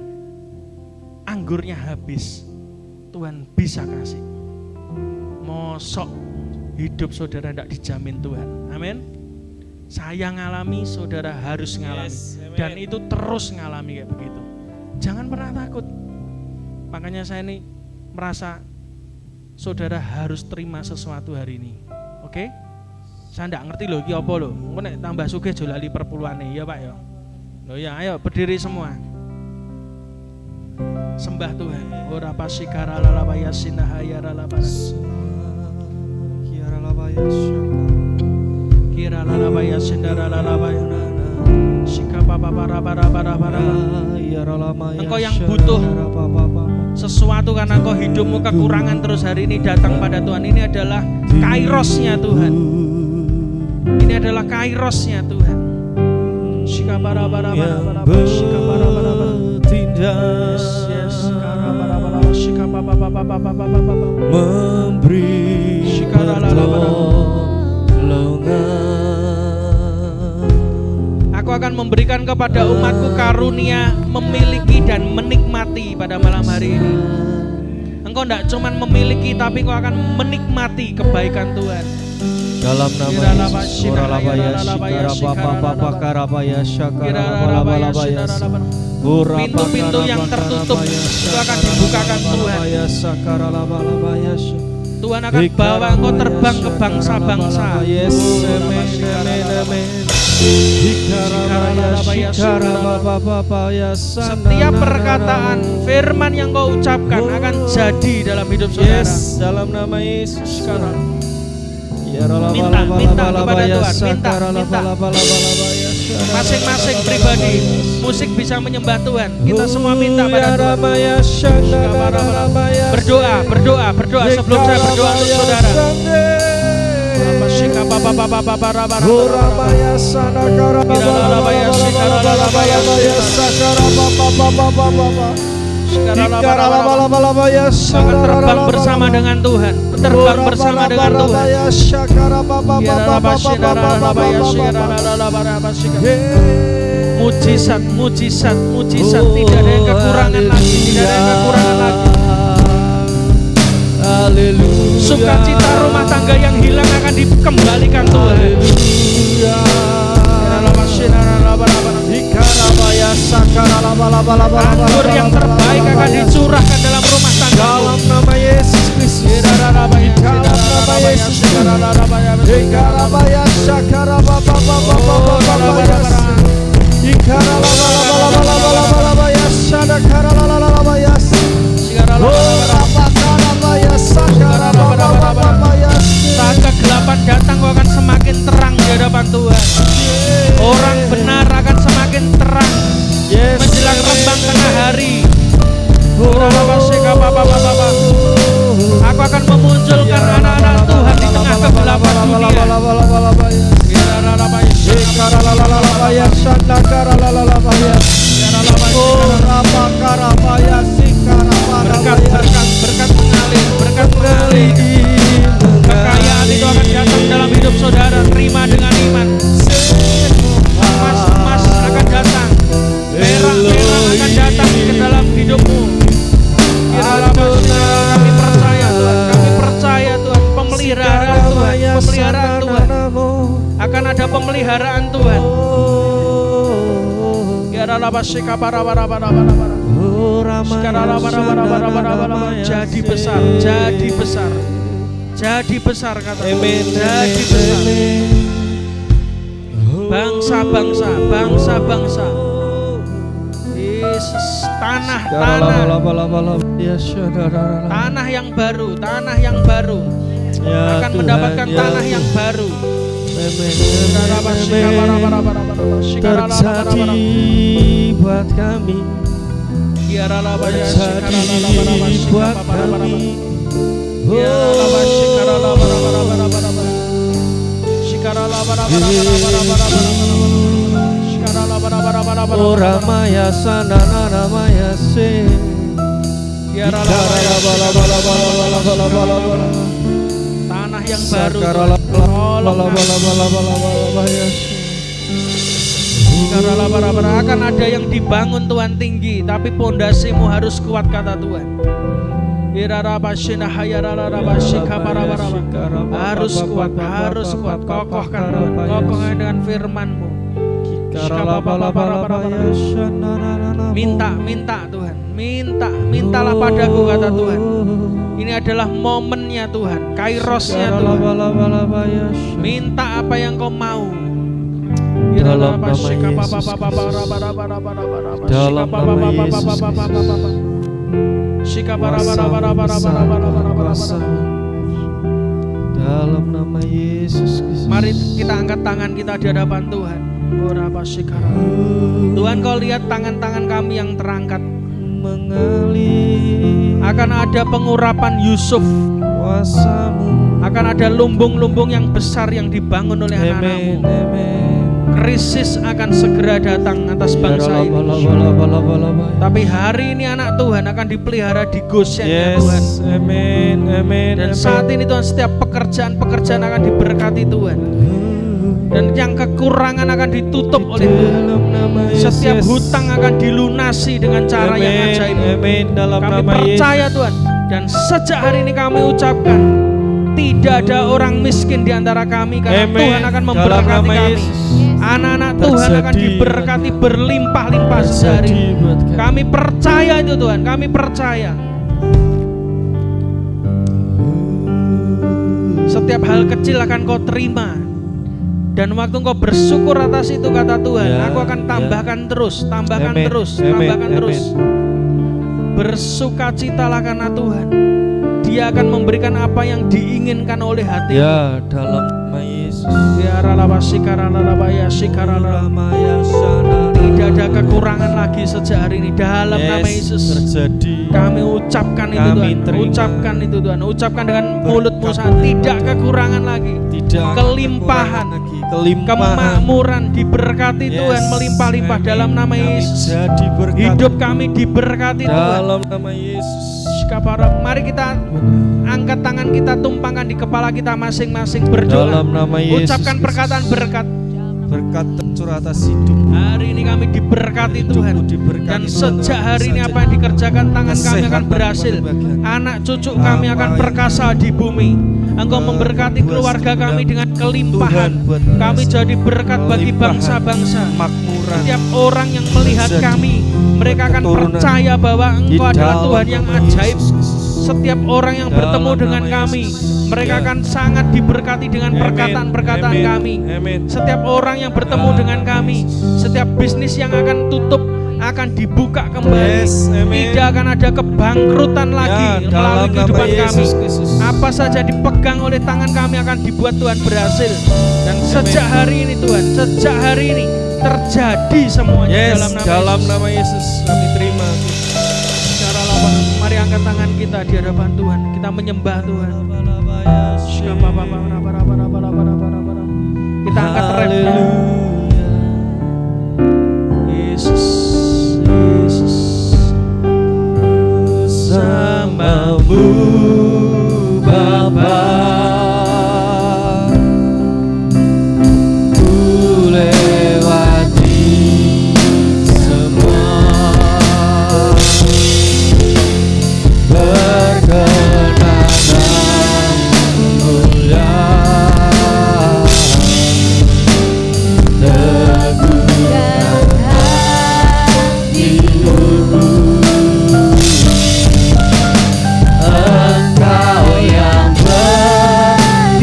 Speaker 3: anggurnya habis, Tuhan bisa kasih. Mosok hidup saudara tidak dijamin Tuhan. Amin. Saya ngalami, saudara harus ngalami. Dan itu terus ngalami kayak begitu. Jangan pernah takut. Makanya saya ini merasa saudara harus terima sesuatu hari ini. Oke? Saya enggak ngerti loh iki apa loh. Engko nek tambah sugih aja lali perpuluhane ya Pak ya. Loh ya, ayo berdiri semua. Sembah Tuhan. Ora pasikara lalabaya sinahaya lalabas. Kira lalabaya syaka. Kira lalabaya sindara lalabaya. Sika papa para. Engkau yang butuh sesuatu karena engkau hidupmu kekurangan terus hari ini datang pada Tuhan. Ini adalah kairosnya Tuhan. Ini adalah kairosnya Tuhan. Shika bara shika bara. Yes, shika
Speaker 1: memberi pertolongan.
Speaker 3: Aku akan memberikan kepada umatku karunia memiliki dan menikmati pada malam hari ini. Engkau tidak cuma memiliki, tapi engkau akan menikmati kebaikan Tuhan.
Speaker 1: Dalam nama Yesus,
Speaker 3: pintu-pintu yang tertutup itu akan dibukakan Tuhan. Tuhan akan bawa engkau terbang ke bangsa-bangsa. Setiap perkataan firman yang kau ucapkan akan jadi dalam hidup saudara.
Speaker 1: Dalam nama Yesus sekarang.
Speaker 3: Minta kepada Tuhan, minta. Masing-masing pribadi musik bisa menyembah Tuhan. Kita semua minta pada Tuhan. Berdoa sebelum saya berdoa untuk saudara. Akan terbang bersama dengan Tuhan. Terbang bersama dengan Tuhan. Mujizat. Tidak ada yang kekurangan lagi. Sukacita rumah tangga yang hilang akan dikembalikan Tuhan. Anggur yang terbaik akan dicurahkan dalam rumah tangga.
Speaker 1: Dalam nama Yesus Kristus. Dalam nama Yesus.
Speaker 3: Saat kegelapan datang, kau akan semakin terang di hadapan Tuhan. Orang benar akan semakin terang menjelang rembang tengah hari. Aku akan memunculkan anak-anak Tuhan di tengah kegelapan dunia. Berkat mengalir, berkat mengalir. Kekayaan itu akan datang dalam hidup saudara. Terima dengan iman. Emas akan datang. Perak akan datang ke dalam hidupmu. Kami percaya Tuhan, kami percaya Tuhan, pemeliharaan Tuhan, pemeliharaan Tuhan. Akan ada pemeliharaan Tuhan. Jadi besar, jadi besar, jadi besar kata Tuhan, jadi besar. Bangsa-bangsa, bangsa-bangsa. Yesus, tanah yang baru, tanah yang baru akan mendapatkan tanah yang baru.
Speaker 1: Terjadi buat kami, terjadi buat kami. Ramaya sana ramaya se.
Speaker 3: Tanah yang baru. Akan ada yang dibangun Tuhan tinggi, tapi pondasimu harus kuat kata Tuhan. Harus kuat, harus kuat. Kokohkan Tuhan, kokohkan dengan firman-Mu. Minta Tuhan, mintalah padaku kata Tuhan. Ini adalah momennya Tuhan, kairosnya Tuhan. Minta apa yang kau mau.
Speaker 1: Dalam nama Yesus Kristus. Dalam nama Yesus Kristus. Dalam nama Yesus Kristus.
Speaker 3: Mari kita angkat tangan kita di hadapan Tuhan. Tuhan, kau lihat tangan-tangan kami yang terangkat. Akan ada pengurapan Yusuf. Akan ada lumbung-lumbung yang besar yang dibangun oleh anak-anakmu. Krisis akan segera datang atas bangsa ini. Tapi hari ini anak Tuhan akan dipelihara di Goshennya Tuhan. Dan saat ini Tuhan, setiap pekerjaan-pekerjaan akan diberkati Tuhan. Dan yang kekurangan akan ditutup oleh Tuhan. Setiap hutang akan dilunasi dengan cara yang ajaib. Kami percaya Tuhan. Dan sejak hari ini kami ucapkan, tidak ada orang miskin di antara kami, karena Tuhan akan memberkati kami. Anak-anak Tuhan akan diberkati berlimpah-limpah sehari. Kami percaya itu Tuhan, kami percaya. Setiap hal kecil akan kau terima. Dan waktu engkau bersyukur atas itu kata Tuhan, aku akan tambahkan terus, tambahkan terus, tambahkan terus. Bersukacitalah karena Tuhan. Dia akan memberikan apa yang diinginkan oleh hati.
Speaker 1: Ya, dalam nama Yesus.
Speaker 3: Tidak ada kekurangan lagi sejak hari ini dalam nama Yesus.
Speaker 1: Terjadi.
Speaker 3: Kami ucapkan itu Tuhan, ucapkan itu Tuhan, ucapkan dengan mulutmu saat tidak kekurangan lagi, kelimpahan, kemakmuran diberkati Tuhan melimpah-limpah dalam nama Yesus. Hidup kami diberkati Tuhan
Speaker 1: dalam nama Yesus.
Speaker 3: Mari kita angkat tangan kita, tumpangkan di kepala kita masing-masing, berdoa.
Speaker 1: Dalam nama Yesus.
Speaker 3: Ucapkan perkataan berkat.
Speaker 1: Berkat tercurah atas hidup.
Speaker 3: Hari ini kami diberkati Tuhan. Dan sejak hari ini apa yang dikerjakan tangan kami akan berhasil. Anak cucu kami akan perkasa di bumi. Engkau memberkati keluarga kami dengan kelimpahan. Kami jadi berkat bagi bangsa-bangsa. Setiap orang yang melihat kami, mereka akan percaya bahwa Engkau adalah Tuhan yang ajaib. Setiap orang yang bertemu dengan kami, mereka akan sangat diberkati dengan perkataan-perkataan kami. Setiap orang yang bertemu dengan kami, setiap bisnis yang akan tutup akan dibuka kembali. Tidak akan ada kebangkrutan lagi melalui kehidupan kami. Apa saja dipegang oleh tangan kami akan dibuat Tuhan berhasil. Dan sejak hari ini Tuhan, sejak hari ini terjadi semuanya dalam nama Yesus. Kami terima. Secara lawan, mari angkat tangan kita di hadapan Tuhan. Kita menyembah Tuhan. Kita angkat rem. Yesus, Yesus,
Speaker 1: bersamamu Bapa, ku lewati semua, berkenan mulia, teguhkan hatiku, Engkau yang bertindak,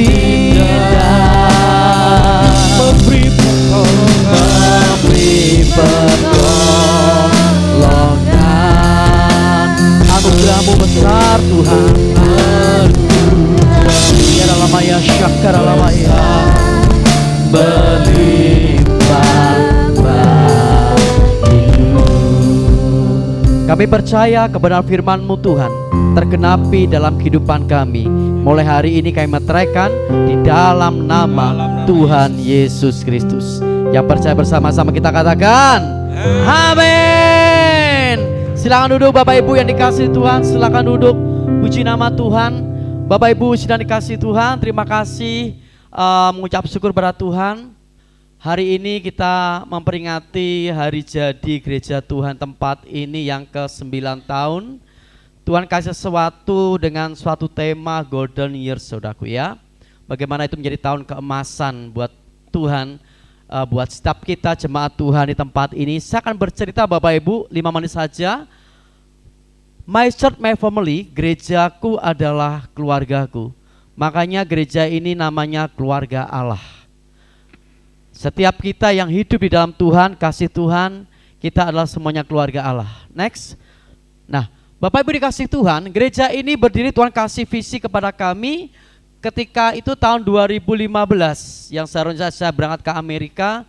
Speaker 1: memberi pertolongan. Anugerah-Mu besar Tuhan, ya dalam ayat syakar dalam ayat berlimpah bagimu. Kami percaya kebenaran firman-Mu Tuhan tergenapi dalam kehidupan kami. Mulai hari ini kami meteraikan di dalam nama Tuhan Yesus Kristus. Yang percaya bersama-sama kita katakan amin. Silakan duduk Bapak Ibu yang dikasihi Tuhan, silakan duduk. Puji nama Tuhan. Bapak Ibu sedang dikasihi Tuhan, terima kasih mengucap syukur pada Tuhan. Hari ini kita memperingati hari jadi gereja Tuhan tempat ini yang ke-9 tahun. Tuhan kasih sesuatu dengan suatu tema Golden Years, saudaraku ya. Bagaimana itu menjadi tahun keemasan buat Tuhan, buat setiap kita jemaat Tuhan di tempat ini. Saya akan bercerita Bapak Ibu 5 menit saja. My church, my family, gerejaku adalah keluargaku. Makanya gereja ini namanya keluarga Allah. Setiap kita yang hidup di dalam Tuhan, kasih Tuhan, kita adalah semuanya keluarga Allah. Next. Nah, Bapak Ibu dikasih Tuhan, gereja ini berdiri Tuhan kasih visi kepada kami ketika itu tahun 2015 yang seharusnya saya berangkat ke Amerika.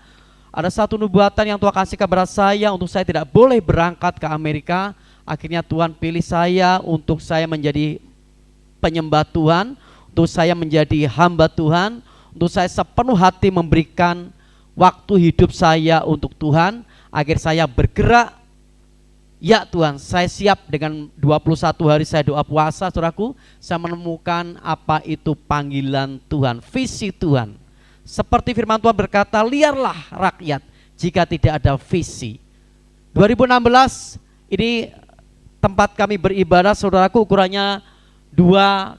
Speaker 1: Ada satu nubuatan yang Tuhan kasih kepada saya untuk saya tidak boleh berangkat ke Amerika. Akhirnya Tuhan pilih saya untuk saya menjadi penyembah Tuhan, untuk saya menjadi hamba Tuhan, untuk saya sepenuh hati memberikan waktu hidup saya untuk Tuhan. Akhir saya bergerak, ya Tuhan saya siap. Dengan 21 hari saya doa puasa, saudaraku, saya menemukan apa itu panggilan Tuhan, visi Tuhan. Seperti firman Tuhan berkata, liarlah rakyat jika tidak ada visi. 2016 ini tempat kami beribadah, saudaraku, ukurannya 3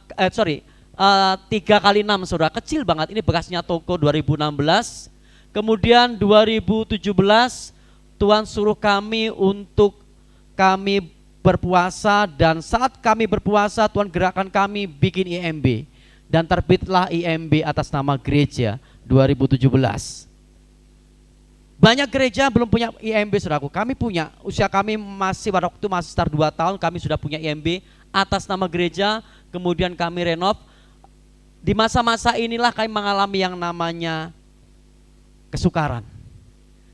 Speaker 1: kali 6, saudara, kecil banget. Ini bekasnya toko 2016. Kemudian 2017 Tuhan suruh kami untuk kami berpuasa, dan saat kami berpuasa Tuhan gerakkan kami bikin IMB, dan terbitlah IMB atas nama gereja 2017. Banyak gereja belum punya IMB, saudaraku. Kami punya, usia kami masih pada waktu masih sekitar 2 tahun, kami sudah punya IMB atas nama gereja. Kemudian kami renov. Di masa-masa inilah kami mengalami yang namanya kesukaran.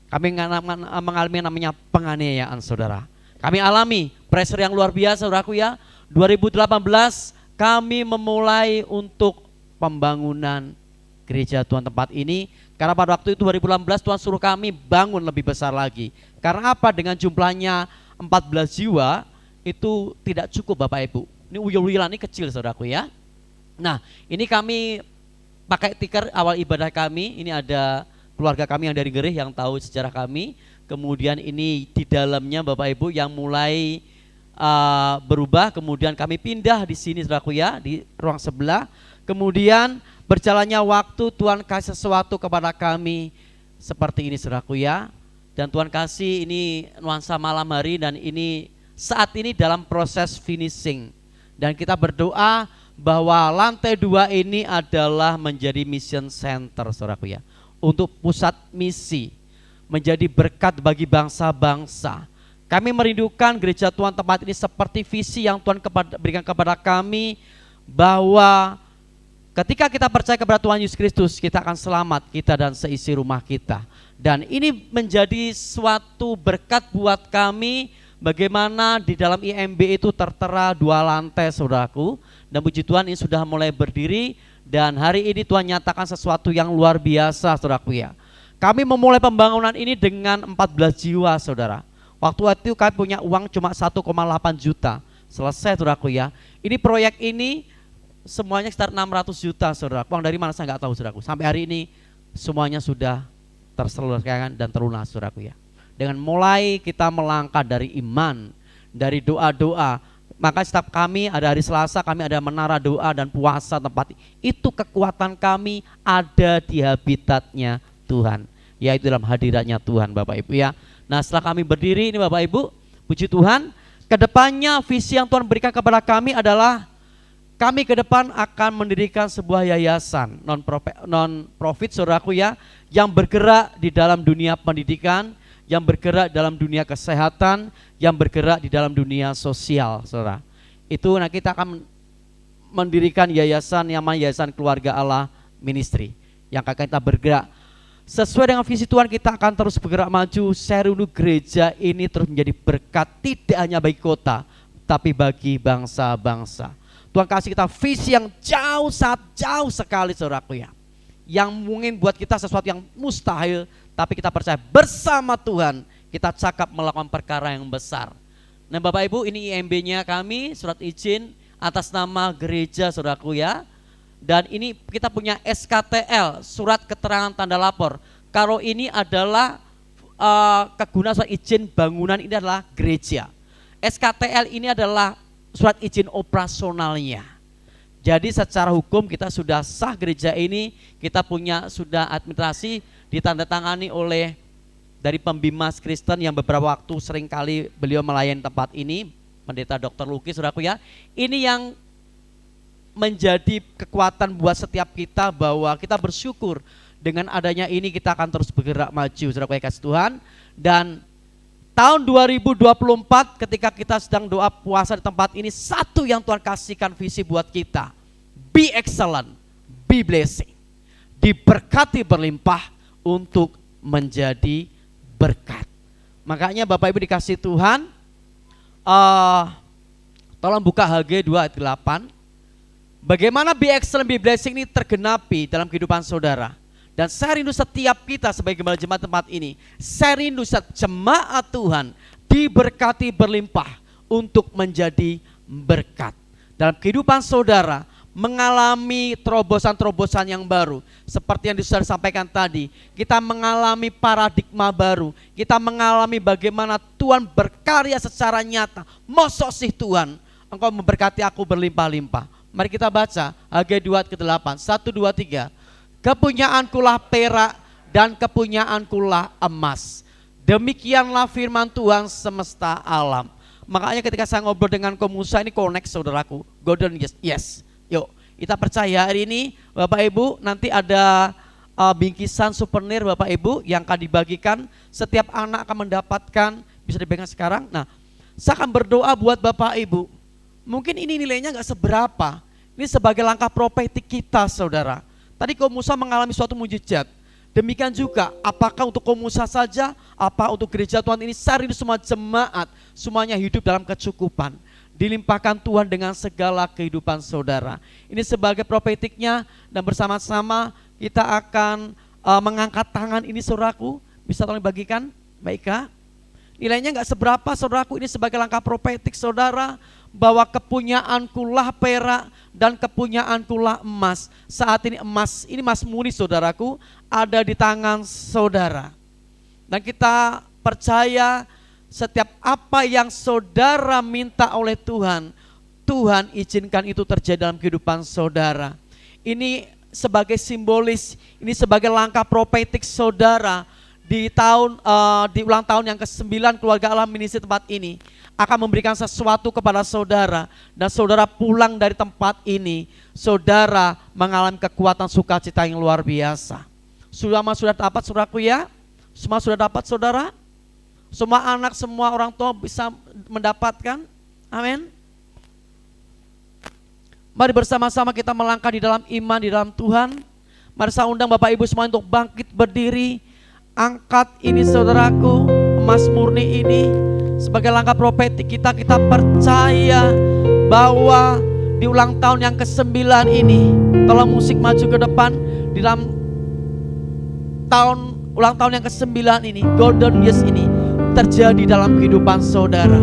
Speaker 1: Kami mengalami yang namanya penganiayaan, saudara. Kami alami pressure yang luar biasa, saudaraku ya. 2018 kami memulai untuk pembangunan gereja Tuhan tempat ini. Karena pada waktu itu 2018 Tuhan suruh kami bangun lebih besar lagi. Karena apa? Dengan jumlahnya 14 jiwa itu tidak cukup Bapak Ibu. Ini uyul-uyulan ini kecil, saudaraku ya. Nah, ini kami pakai tikar awal ibadah kami. Ini ada
Speaker 4: keluarga kami yang dari Gerih yang tahu sejarah kami. Kemudian ini di dalamnya Bapak Ibu yang mulai berubah. Kemudian kami pindah di sini saudaraku ya, di ruang sebelah. Kemudian berjalannya waktu Tuhan kasih sesuatu kepada kami seperti ini saudaraku ya. Dan Tuhan kasih ini nuansa malam hari dan ini saat ini dalam proses finishing. Dan kita berdoa bahwa lantai 2 ini adalah menjadi mission center saudaraku ya, untuk pusat misi, menjadi berkat bagi bangsa-bangsa. Kami merindukan gereja Tuhan tempat ini seperti visi yang Tuhan berikan kepada kami, bahwa ketika kita percaya kepada Tuhan Yesus Kristus, kita akan selamat, kita dan seisi rumah kita. Dan ini menjadi suatu berkat buat kami, bagaimana di dalam IMB itu tertera 2 lantai saudaraku. Dan puji Tuhan ini sudah mulai berdiri, dan hari ini Tuhan nyatakan sesuatu yang luar biasa saudaraku ya. Kami memulai pembangunan ini dengan 14 jiwa saudara. Waktu itu kami punya uang cuma 1,8 juta. Selesai saudaraku ya. Ini proyek ini semuanya sekitar 600 juta saudara. Uang dari mana saya nggak tahu saudaraku. Sampai hari ini semuanya sudah terselesaikan dan terlunas saudaraku ya. Dengan mulai kita melangkah dari iman, dari doa-doa. Maka setiap kami ada hari Selasa, kami ada menara doa dan puasa tempat itu, kekuatan kami ada di habitatnya Tuhan, yaitu dalam hadiratnya Tuhan Bapak Ibu ya. Nah setelah kami berdiri ini Bapak Ibu, puji Tuhan, kedepannya visi yang Tuhan berikan kepada kami adalah kami ke depan akan mendirikan sebuah yayasan non-profit saudaraku ya, yang bergerak di dalam dunia pendidikan, yang bergerak dalam dunia kesehatan, yang bergerak di dalam dunia sosial, saudara. Itu nah kita akan mendirikan yayasan yang namanya Yayasan Keluarga Allah Ministry, yang akan kita bergerak sesuai dengan visi Tuhan. Kita akan terus bergerak maju. Saya rindu gereja ini terus menjadi berkat, tidak hanya bagi kota, tapi bagi bangsa-bangsa. Tuhan kasih kita visi yang jauh, sangat jauh sekali saudaraku ya, yang mungkin buat kita sesuatu yang mustahil, tapi kita percaya bersama Tuhan kita cakap melakukan perkara yang besar. Nah Bapak Ibu, ini IMB-nya kami, surat izin atas nama gereja saudaraku ya. Dan ini kita punya SKTL, surat keterangan tanda lapor. Kalau ini adalah kegunaan surat izin bangunan, ini adalah gereja. SKTL ini adalah surat izin operasionalnya. Jadi secara hukum kita sudah sah gereja ini, kita punya sudah administrasi ditandatangani oleh dari pembimas Kristen yang beberapa waktu seringkali beliau melayani tempat ini, Pendeta Dr. Luki saudaraku ya. Ini yang menjadi kekuatan buat setiap kita, bahwa kita bersyukur dengan adanya ini kita akan terus bergerak maju saudaraku yang kasih Tuhan. Dan tahun 2024 ketika kita sedang doa puasa di tempat ini, satu yang Tuhan kasihkan visi buat kita, be excellent, be blessing, diberkati berlimpah untuk menjadi berkat. Makanya Bapak Ibu dikasih Tuhan, tolong buka HG 2 ayat 8. Bagaimana be excellent, be blessing ini tergenapi dalam kehidupan saudara. Dan saya rindu setiap kita sebagai gembala jemaat tempat ini, saya rindu setiap jemaat Tuhan diberkati berlimpah untuk menjadi berkat. Dalam kehidupan saudara mengalami terobosan-terobosan yang baru. Seperti yang sudah disampaikan tadi, kita mengalami paradigma baru. Kita mengalami bagaimana Tuhan berkarya secara nyata. Mosok sih Tuhan, Engkau memberkati aku berlimpah-limpah. Mari kita baca HG 2 ayat ke-8, 1, 2, 3. Kepunyaankulah perak dan kepunyaankulah emas. Demikianlah firman Tuhan semesta alam. Makanya ketika saya ngobrol dengan Komusa ini connect saudaraku, golden yes. Yuk kita percaya hari ini Bapak Ibu nanti ada bingkisan souvenir Bapak Ibu yang akan dibagikan. Setiap anak akan mendapatkan, bisa dipegang sekarang. Nah saya akan berdoa buat Bapak Ibu. Mungkin ini nilainya gak seberapa, ini sebagai langkah profetik kita saudara. Tadi Komusa mengalami suatu mujizat. Demikian juga apakah untuk Komusa saja, apa untuk gereja Tuhan ini, saya rindu semua jemaat semuanya hidup dalam kecukupan, dilimpahkan Tuhan dengan segala kehidupan saudara. Ini sebagai profetiknya, dan bersama-sama kita akan mengangkat tangan ini saudaraku. Bisa tolong bagikan Mbak Ika. Nilainya gak seberapa saudaraku, ini sebagai langkah profetik saudara, bahwa kepunyaankulah perak dan kepunyaankulah emas. Saat ini emas, ini Mazmuri saudaraku, ada di tangan saudara. Dan kita percaya setiap apa yang saudara minta oleh Tuhan, Tuhan izinkan itu terjadi dalam kehidupan saudara. Ini sebagai simbolis, ini sebagai langkah profetik saudara di ulang tahun yang ke-9 keluarga Allah Ministry tempat ini akan memberikan sesuatu kepada saudara, dan saudara pulang dari tempat ini, saudara mengalami kekuatan sukacita yang luar biasa. Sudah dapat saudaraku ya? Semua sudah dapat saudara? Semua anak, semua orang tua bisa mendapatkan? Amin. Mari bersama-sama kita melangkah di dalam iman, di dalam Tuhan. Mari saya undang Bapak Ibu semua untuk bangkit berdiri. Angkat ini saudaraku, emas murni ini sebagai langkah profetik kita percaya bahwa di ulang tahun yang ke-9 ini, tolong musik maju ke depan, di dalam ulang tahun yang ke-9 ini, golden years ini terjadi dalam kehidupan saudara.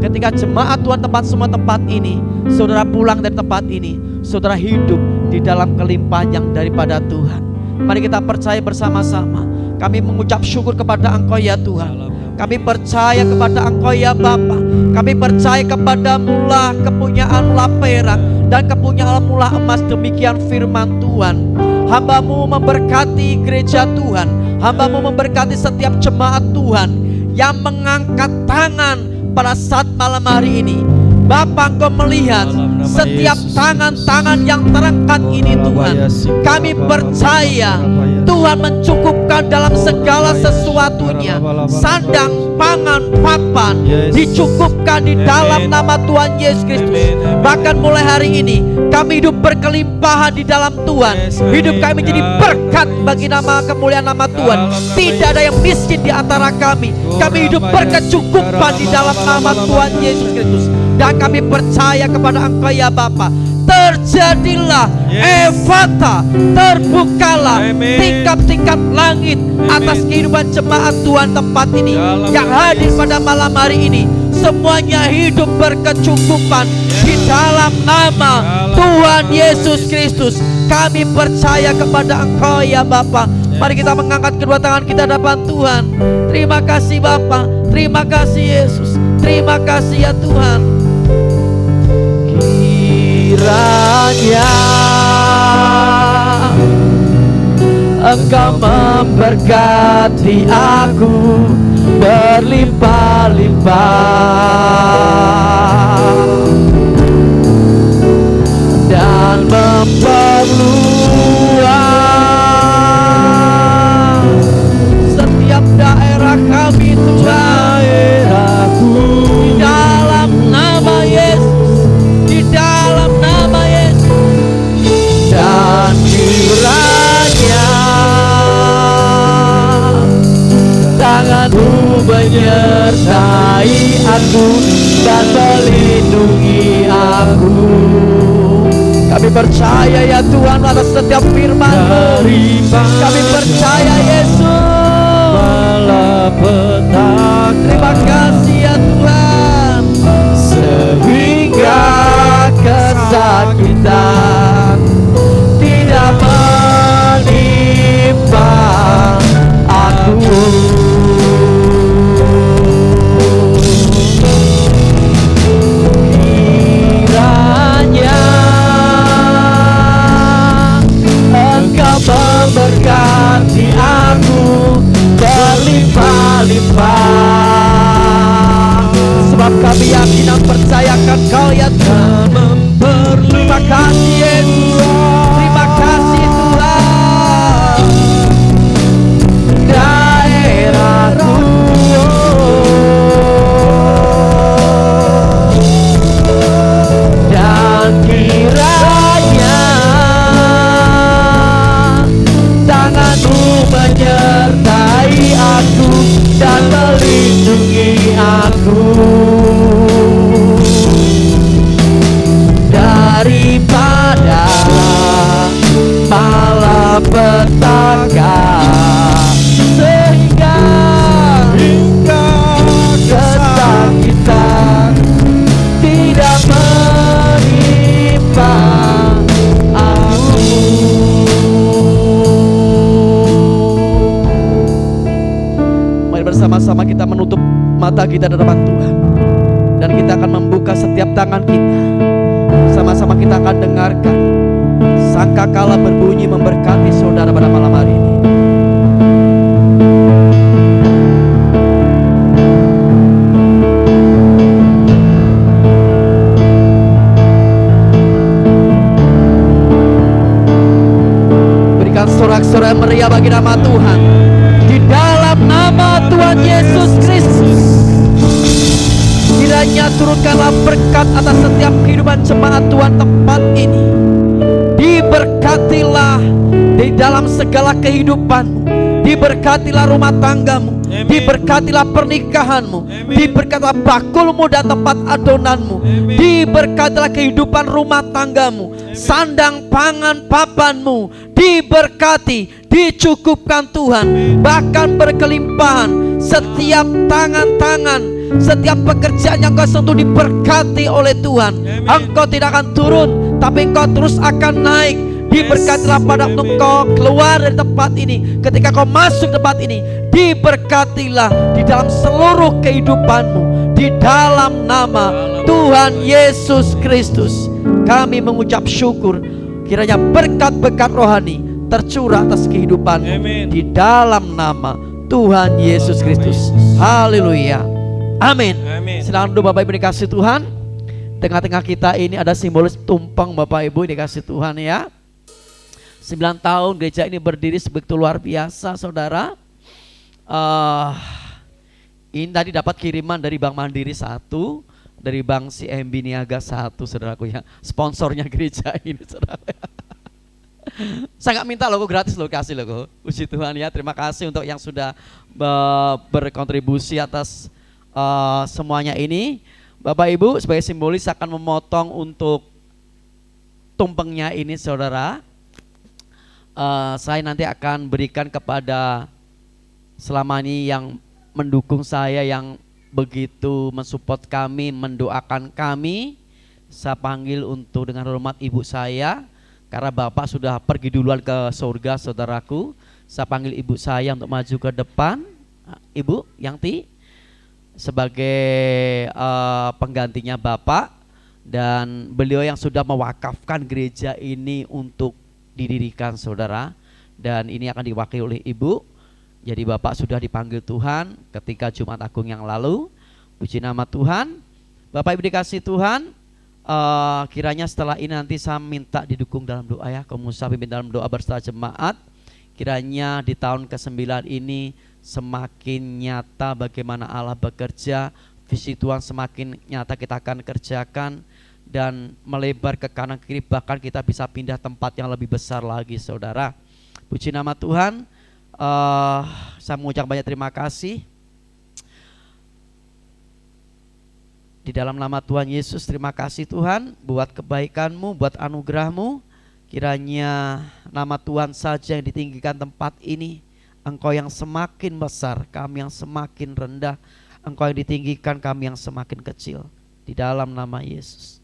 Speaker 4: Ketika jemaat Tuhan semua tempat ini, saudara pulang dari tempat ini, saudara hidup di dalam kelimpahan yang daripada Tuhan. Mari kita percaya bersama-sama. Kami mengucap syukur kepada Engkau ya Tuhan. Kami percaya kepada Engkau ya Bapa. Kami percaya kepadamu-lah kepunyaan-Mu perak dan kepunyaan-Mu emas. Demikian firman Tuhan. Hamba-Mu memberkati gereja Tuhan. Hamba-Mu memberkati setiap jemaat Tuhan yang mengangkat tangan pada saat malam hari ini. Bapa, Engkau melihat setiap tangan-tangan yang terangkat ini Tuhan. Kami percaya Tuhan mencukupkan dalam segala sesuatunya. Sandang, pangan, papan dicukupkan di dalam nama Tuhan Yesus Kristus. Bahkan mulai hari ini kami hidup berkelimpahan di dalam Tuhan. Hidup kami menjadi berkat bagi nama kemuliaan nama Tuhan. Tidak ada yang miskin di antara kami. Kami hidup berkecukupan di dalam nama Tuhan Yesus Kristus. Dan kami percaya kepada Engkau ya Bapa. Terjadilah Efata, terbukalah tingkap-tingkap langit atas kehidupan jemaat Tuhan tempat ini yang hadir pada malam hari ini. Semuanya hidup berkecukupan di dalam nama Tuhan Yesus Kristus. Kami percaya kepada Engkau ya Bapa. Mari kita mengangkat kedua tangan kita hadapan Tuhan. Terima kasih Bapa, terima kasih Yesus, terima kasih ya Tuhan. Kiranya Engkau memberkati aku berlimpah-limpah dan memperluas setiap daerah kami Tuhan. Di dalam nama Yesus, di dalam nama Yesus. Dan kiranya tangan-Mu menyertai aku dan melindungi aku. Kami percaya ya Tuhan atas setiap firman-Mu. Kami percaya Yesus. Terima kasih ya Tuhan. Sehingga kesakitan tidak menimpa aku. Kiranya Engkau memberkati aku berlimpah-limpah, sebab kami yakin dan percayakan Kau ya Tuhan. Terima kasih Yesus, terima kasih Tuhan. Daerahku dan kiranya tangan-Mu menyertai aku dan melindungi aku daripada malapetaka, sehingga kesakitan tidak sama-sama kita menutup mata kita di depan Tuhan. Dan kita akan membuka setiap tangan kita. Sama-sama kita akan dengarkan sangkakala berbunyi memberkati saudara pada malam hari ini. Berikan sorak-sorai meriah bagi nama Tuhan. Di dalam nama Tuhan Yesus Kristus, kiranya turunkanlah berkat atas setiap kehidupan jemaat Tuhan tempat ini. Diberkatilah di dalam segala kehidupanmu. Diberkatilah rumah tanggamu.
Speaker 1: Amen.
Speaker 4: Diberkatilah pernikahanmu.
Speaker 1: Amen.
Speaker 4: Diberkatilah bakulmu dan tempat adonanmu.
Speaker 1: Amen.
Speaker 4: Diberkatilah kehidupan rumah tanggamu. Sandang pangan papanmu diberkati, dicukupkan Tuhan, bahkan berkelimpahan. Setiap tangan-tangan, setiap pekerjaan yang kau sentuh diberkati oleh Tuhan.
Speaker 1: Amen.
Speaker 4: Engkau tidak akan turun, tapi engkau terus akan naik. Diberkatilah pada waktu kau keluar dari tempat ini. Ketika kau masuk tempat ini, diberkatilah di dalam seluruh kehidupanmu. Di dalam nama Tuhan Yesus Kristus, kami mengucap syukur. Kiranya berkat-berkat rohani tercurah atas kehidupanmu.
Speaker 1: Amen.
Speaker 4: Di dalam nama Tuhan Yesus Kristus. Haleluya. Amin.
Speaker 1: Amin.
Speaker 4: Silakan duduk Bapak Ibu dikasih Tuhan. Tengah-tengah kita ini ada simbolis tumpeng Bapak Ibu dikasih Tuhan ya. 9 tahun gereja ini berdiri sebegitu luar biasa saudara. Ini tadi dapat kiriman dari Bank Mandiri 1, dari Bank CMB Niaga 1 saudaraku ya. Sponsornya gereja ini saudaraku ya. Saya nggak minta loh, gratis loh, kasih loh. Puji Tuhan ya, terima kasih untuk yang sudah berkontribusi atas semuanya ini. Bapak Ibu sebagai simbolis akan memotong untuk tumpengnya ini saudara. Saya nanti akan berikan kepada selama ini yang mendukung saya, yang begitu mensupport kami, mendoakan kami. Saya panggil untuk dengan hormat ibu saya, karena Bapak sudah pergi duluan ke surga saudaraku. Saya panggil ibu saya untuk maju ke depan. Ibu Yangti sebagai penggantinya Bapak, dan beliau yang sudah mewakafkan gereja ini untuk didirikan saudara, dan ini akan diwakili oleh ibu. Jadi Bapak sudah dipanggil Tuhan ketika Jumat Agung yang lalu. Puji nama Tuhan. Bapak Ibu dikasih Tuhan, kiranya setelah ini nanti saya minta didukung dalam doa ya. Kamu saya pimpin dalam doa bersama jemaat. Kiranya di tahun ke-9 ini semakin nyata bagaimana Allah bekerja. Visi Tuhan semakin nyata kita akan kerjakan, dan melebar ke kanan kiri, bahkan kita bisa pindah tempat yang lebih besar lagi saudara. Puji nama Tuhan. Saya mengucap banyak terima kasih. Di dalam nama Tuhan Yesus, terima kasih Tuhan buat kebaikan-Mu, buat anugerah-Mu. Kiranya nama Tuhan saja yang ditinggikan tempat ini. Engkau yang semakin besar, kami yang semakin rendah. Engkau yang ditinggikan, kami yang semakin kecil. Di dalam nama Yesus.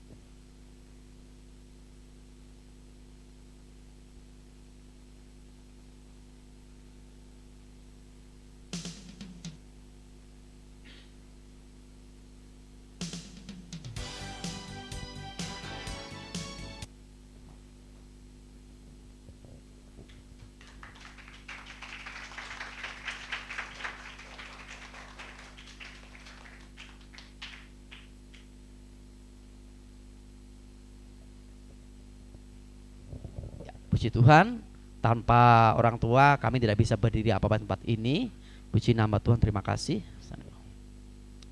Speaker 4: Puji Tuhan, tanpa orang tua kami tidak bisa berdiri apa-apa tempat ini. Puji nama Tuhan, terima kasih.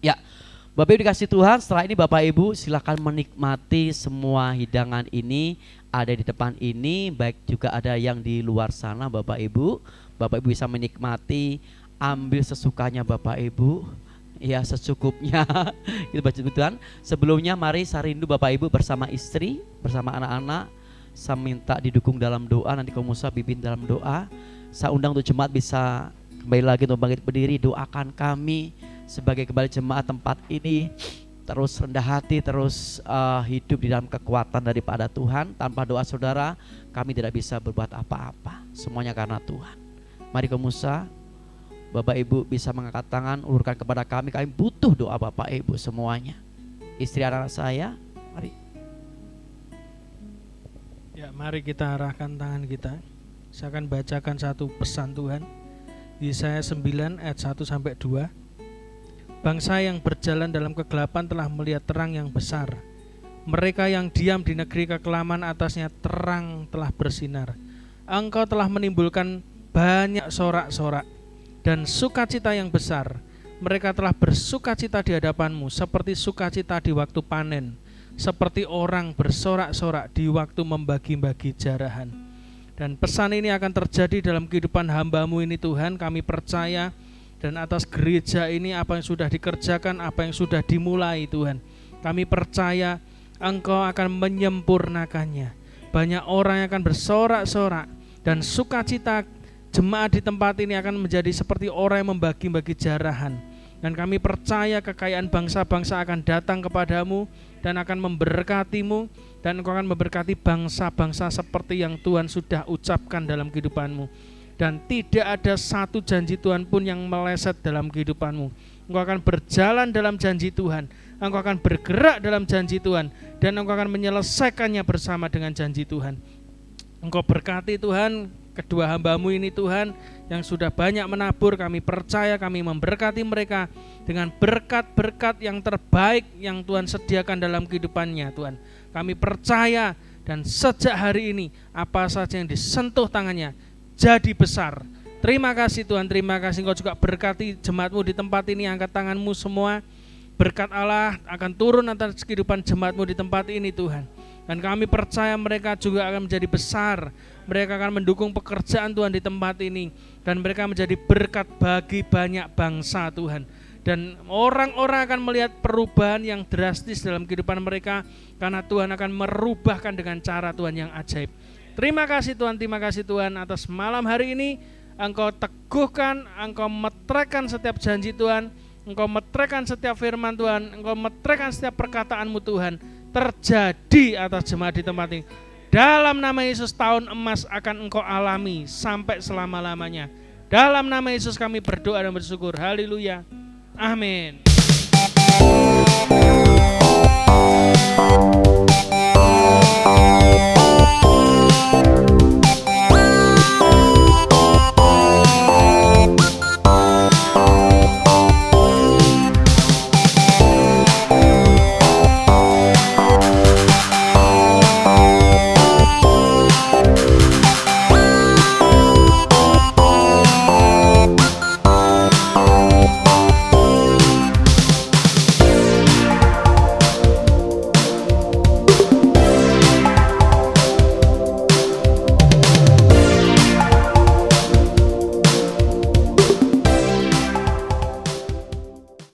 Speaker 4: Ya, Bapak Ibu dikasih Tuhan, setelah ini Bapak Ibu silakan menikmati semua hidangan ini. Ada di depan ini, baik juga ada yang di luar sana Bapak Ibu. Bapak Ibu bisa menikmati, ambil sesukanya Bapak Ibu. Ya, secukupnya. Kita baca Tuhan. Sebelumnya mari saya rindu Bapak Ibu bersama istri, bersama anak-anak. Saya minta didukung dalam doa, nanti kamu Musa pimpin dalam doa. Saya undang untuk jemaat bisa kembali lagi untuk bangkit berdiri. Doakan kami sebagai kembali jemaat tempat ini terus rendah hati, terus hidup di dalam kekuatan daripada Tuhan. Tanpa doa saudara kami tidak bisa berbuat apa-apa, semuanya karena Tuhan. Mari kamu Musa Bapak Ibu bisa mengangkat tangan, ulurkan kepada kami butuh doa Bapak Ibu semuanya. Istri anak saya, mari.
Speaker 3: Ya, mari kita arahkan tangan kita. Saya akan bacakan satu pesan Tuhan. Yesaya 9 ayat 1 sampai 2. Bangsa yang berjalan dalam kegelapan telah melihat terang yang besar. Mereka yang diam di negeri kekelaman atasnya terang telah bersinar. Engkau telah menimbulkan banyak sorak-sorak dan sukacita yang besar. Mereka telah bersukacita di hadapanmu seperti sukacita di waktu panen, seperti orang bersorak-sorak di waktu membagi-bagi jarahan. Dan pesan ini akan terjadi dalam kehidupan hamba-Mu ini Tuhan. Kami percaya dan atas gereja ini apa yang sudah dikerjakan, apa yang sudah dimulai Tuhan, kami percaya Engkau akan menyempurnakannya. Banyak orang yang akan bersorak-sorak dan sukacita jemaat di tempat ini akan menjadi seperti orang yang membagi-bagi jarahan. Dan kami percaya kekayaan bangsa-bangsa akan datang kepadamu dan akan memberkatimu, dan Engkau akan memberkati bangsa-bangsa seperti yang Tuhan sudah ucapkan dalam kehidupanmu. Dan tidak ada satu janji Tuhan pun yang meleset dalam kehidupanmu. Engkau akan berjalan dalam janji Tuhan, Engkau akan bergerak dalam janji Tuhan, dan Engkau akan menyelesaikannya bersama dengan janji Tuhan. Engkau berkati Tuhan kedua hamba-Mu ini Tuhan, yang sudah banyak menabur. Kami percaya kami memberkati mereka dengan berkat-berkat yang terbaik yang Tuhan sediakan dalam kehidupannya Tuhan. Kami percaya, dan sejak hari ini apa saja yang disentuh tangannya jadi besar. Terima kasih Tuhan, terima kasih Engkau juga berkati jemaat-Mu di tempat ini. Angkat tangan-Mu semua, berkat Allah akan turun atas kehidupan jemaat-Mu di tempat ini Tuhan. Dan kami percaya mereka juga akan menjadi besar. Mereka akan mendukung pekerjaan Tuhan di tempat ini, dan mereka menjadi berkat bagi banyak bangsa Tuhan. Dan orang-orang akan melihat perubahan yang drastis dalam kehidupan mereka, karena Tuhan akan merubahkan dengan cara Tuhan yang ajaib. Terima kasih Tuhan atas malam hari ini. Engkau teguhkan, Engkau metrekan setiap janji Tuhan, Engkau metrekan setiap firman Tuhan, Engkau metrekan setiap perkataan-Mu Tuhan terjadi atas jemaat di tempat ini. Dalam nama Yesus, tahun emas akan Engkau alami sampai selama-lamanya. Dalam nama Yesus kami berdoa dan bersyukur. Haleluya. Amin.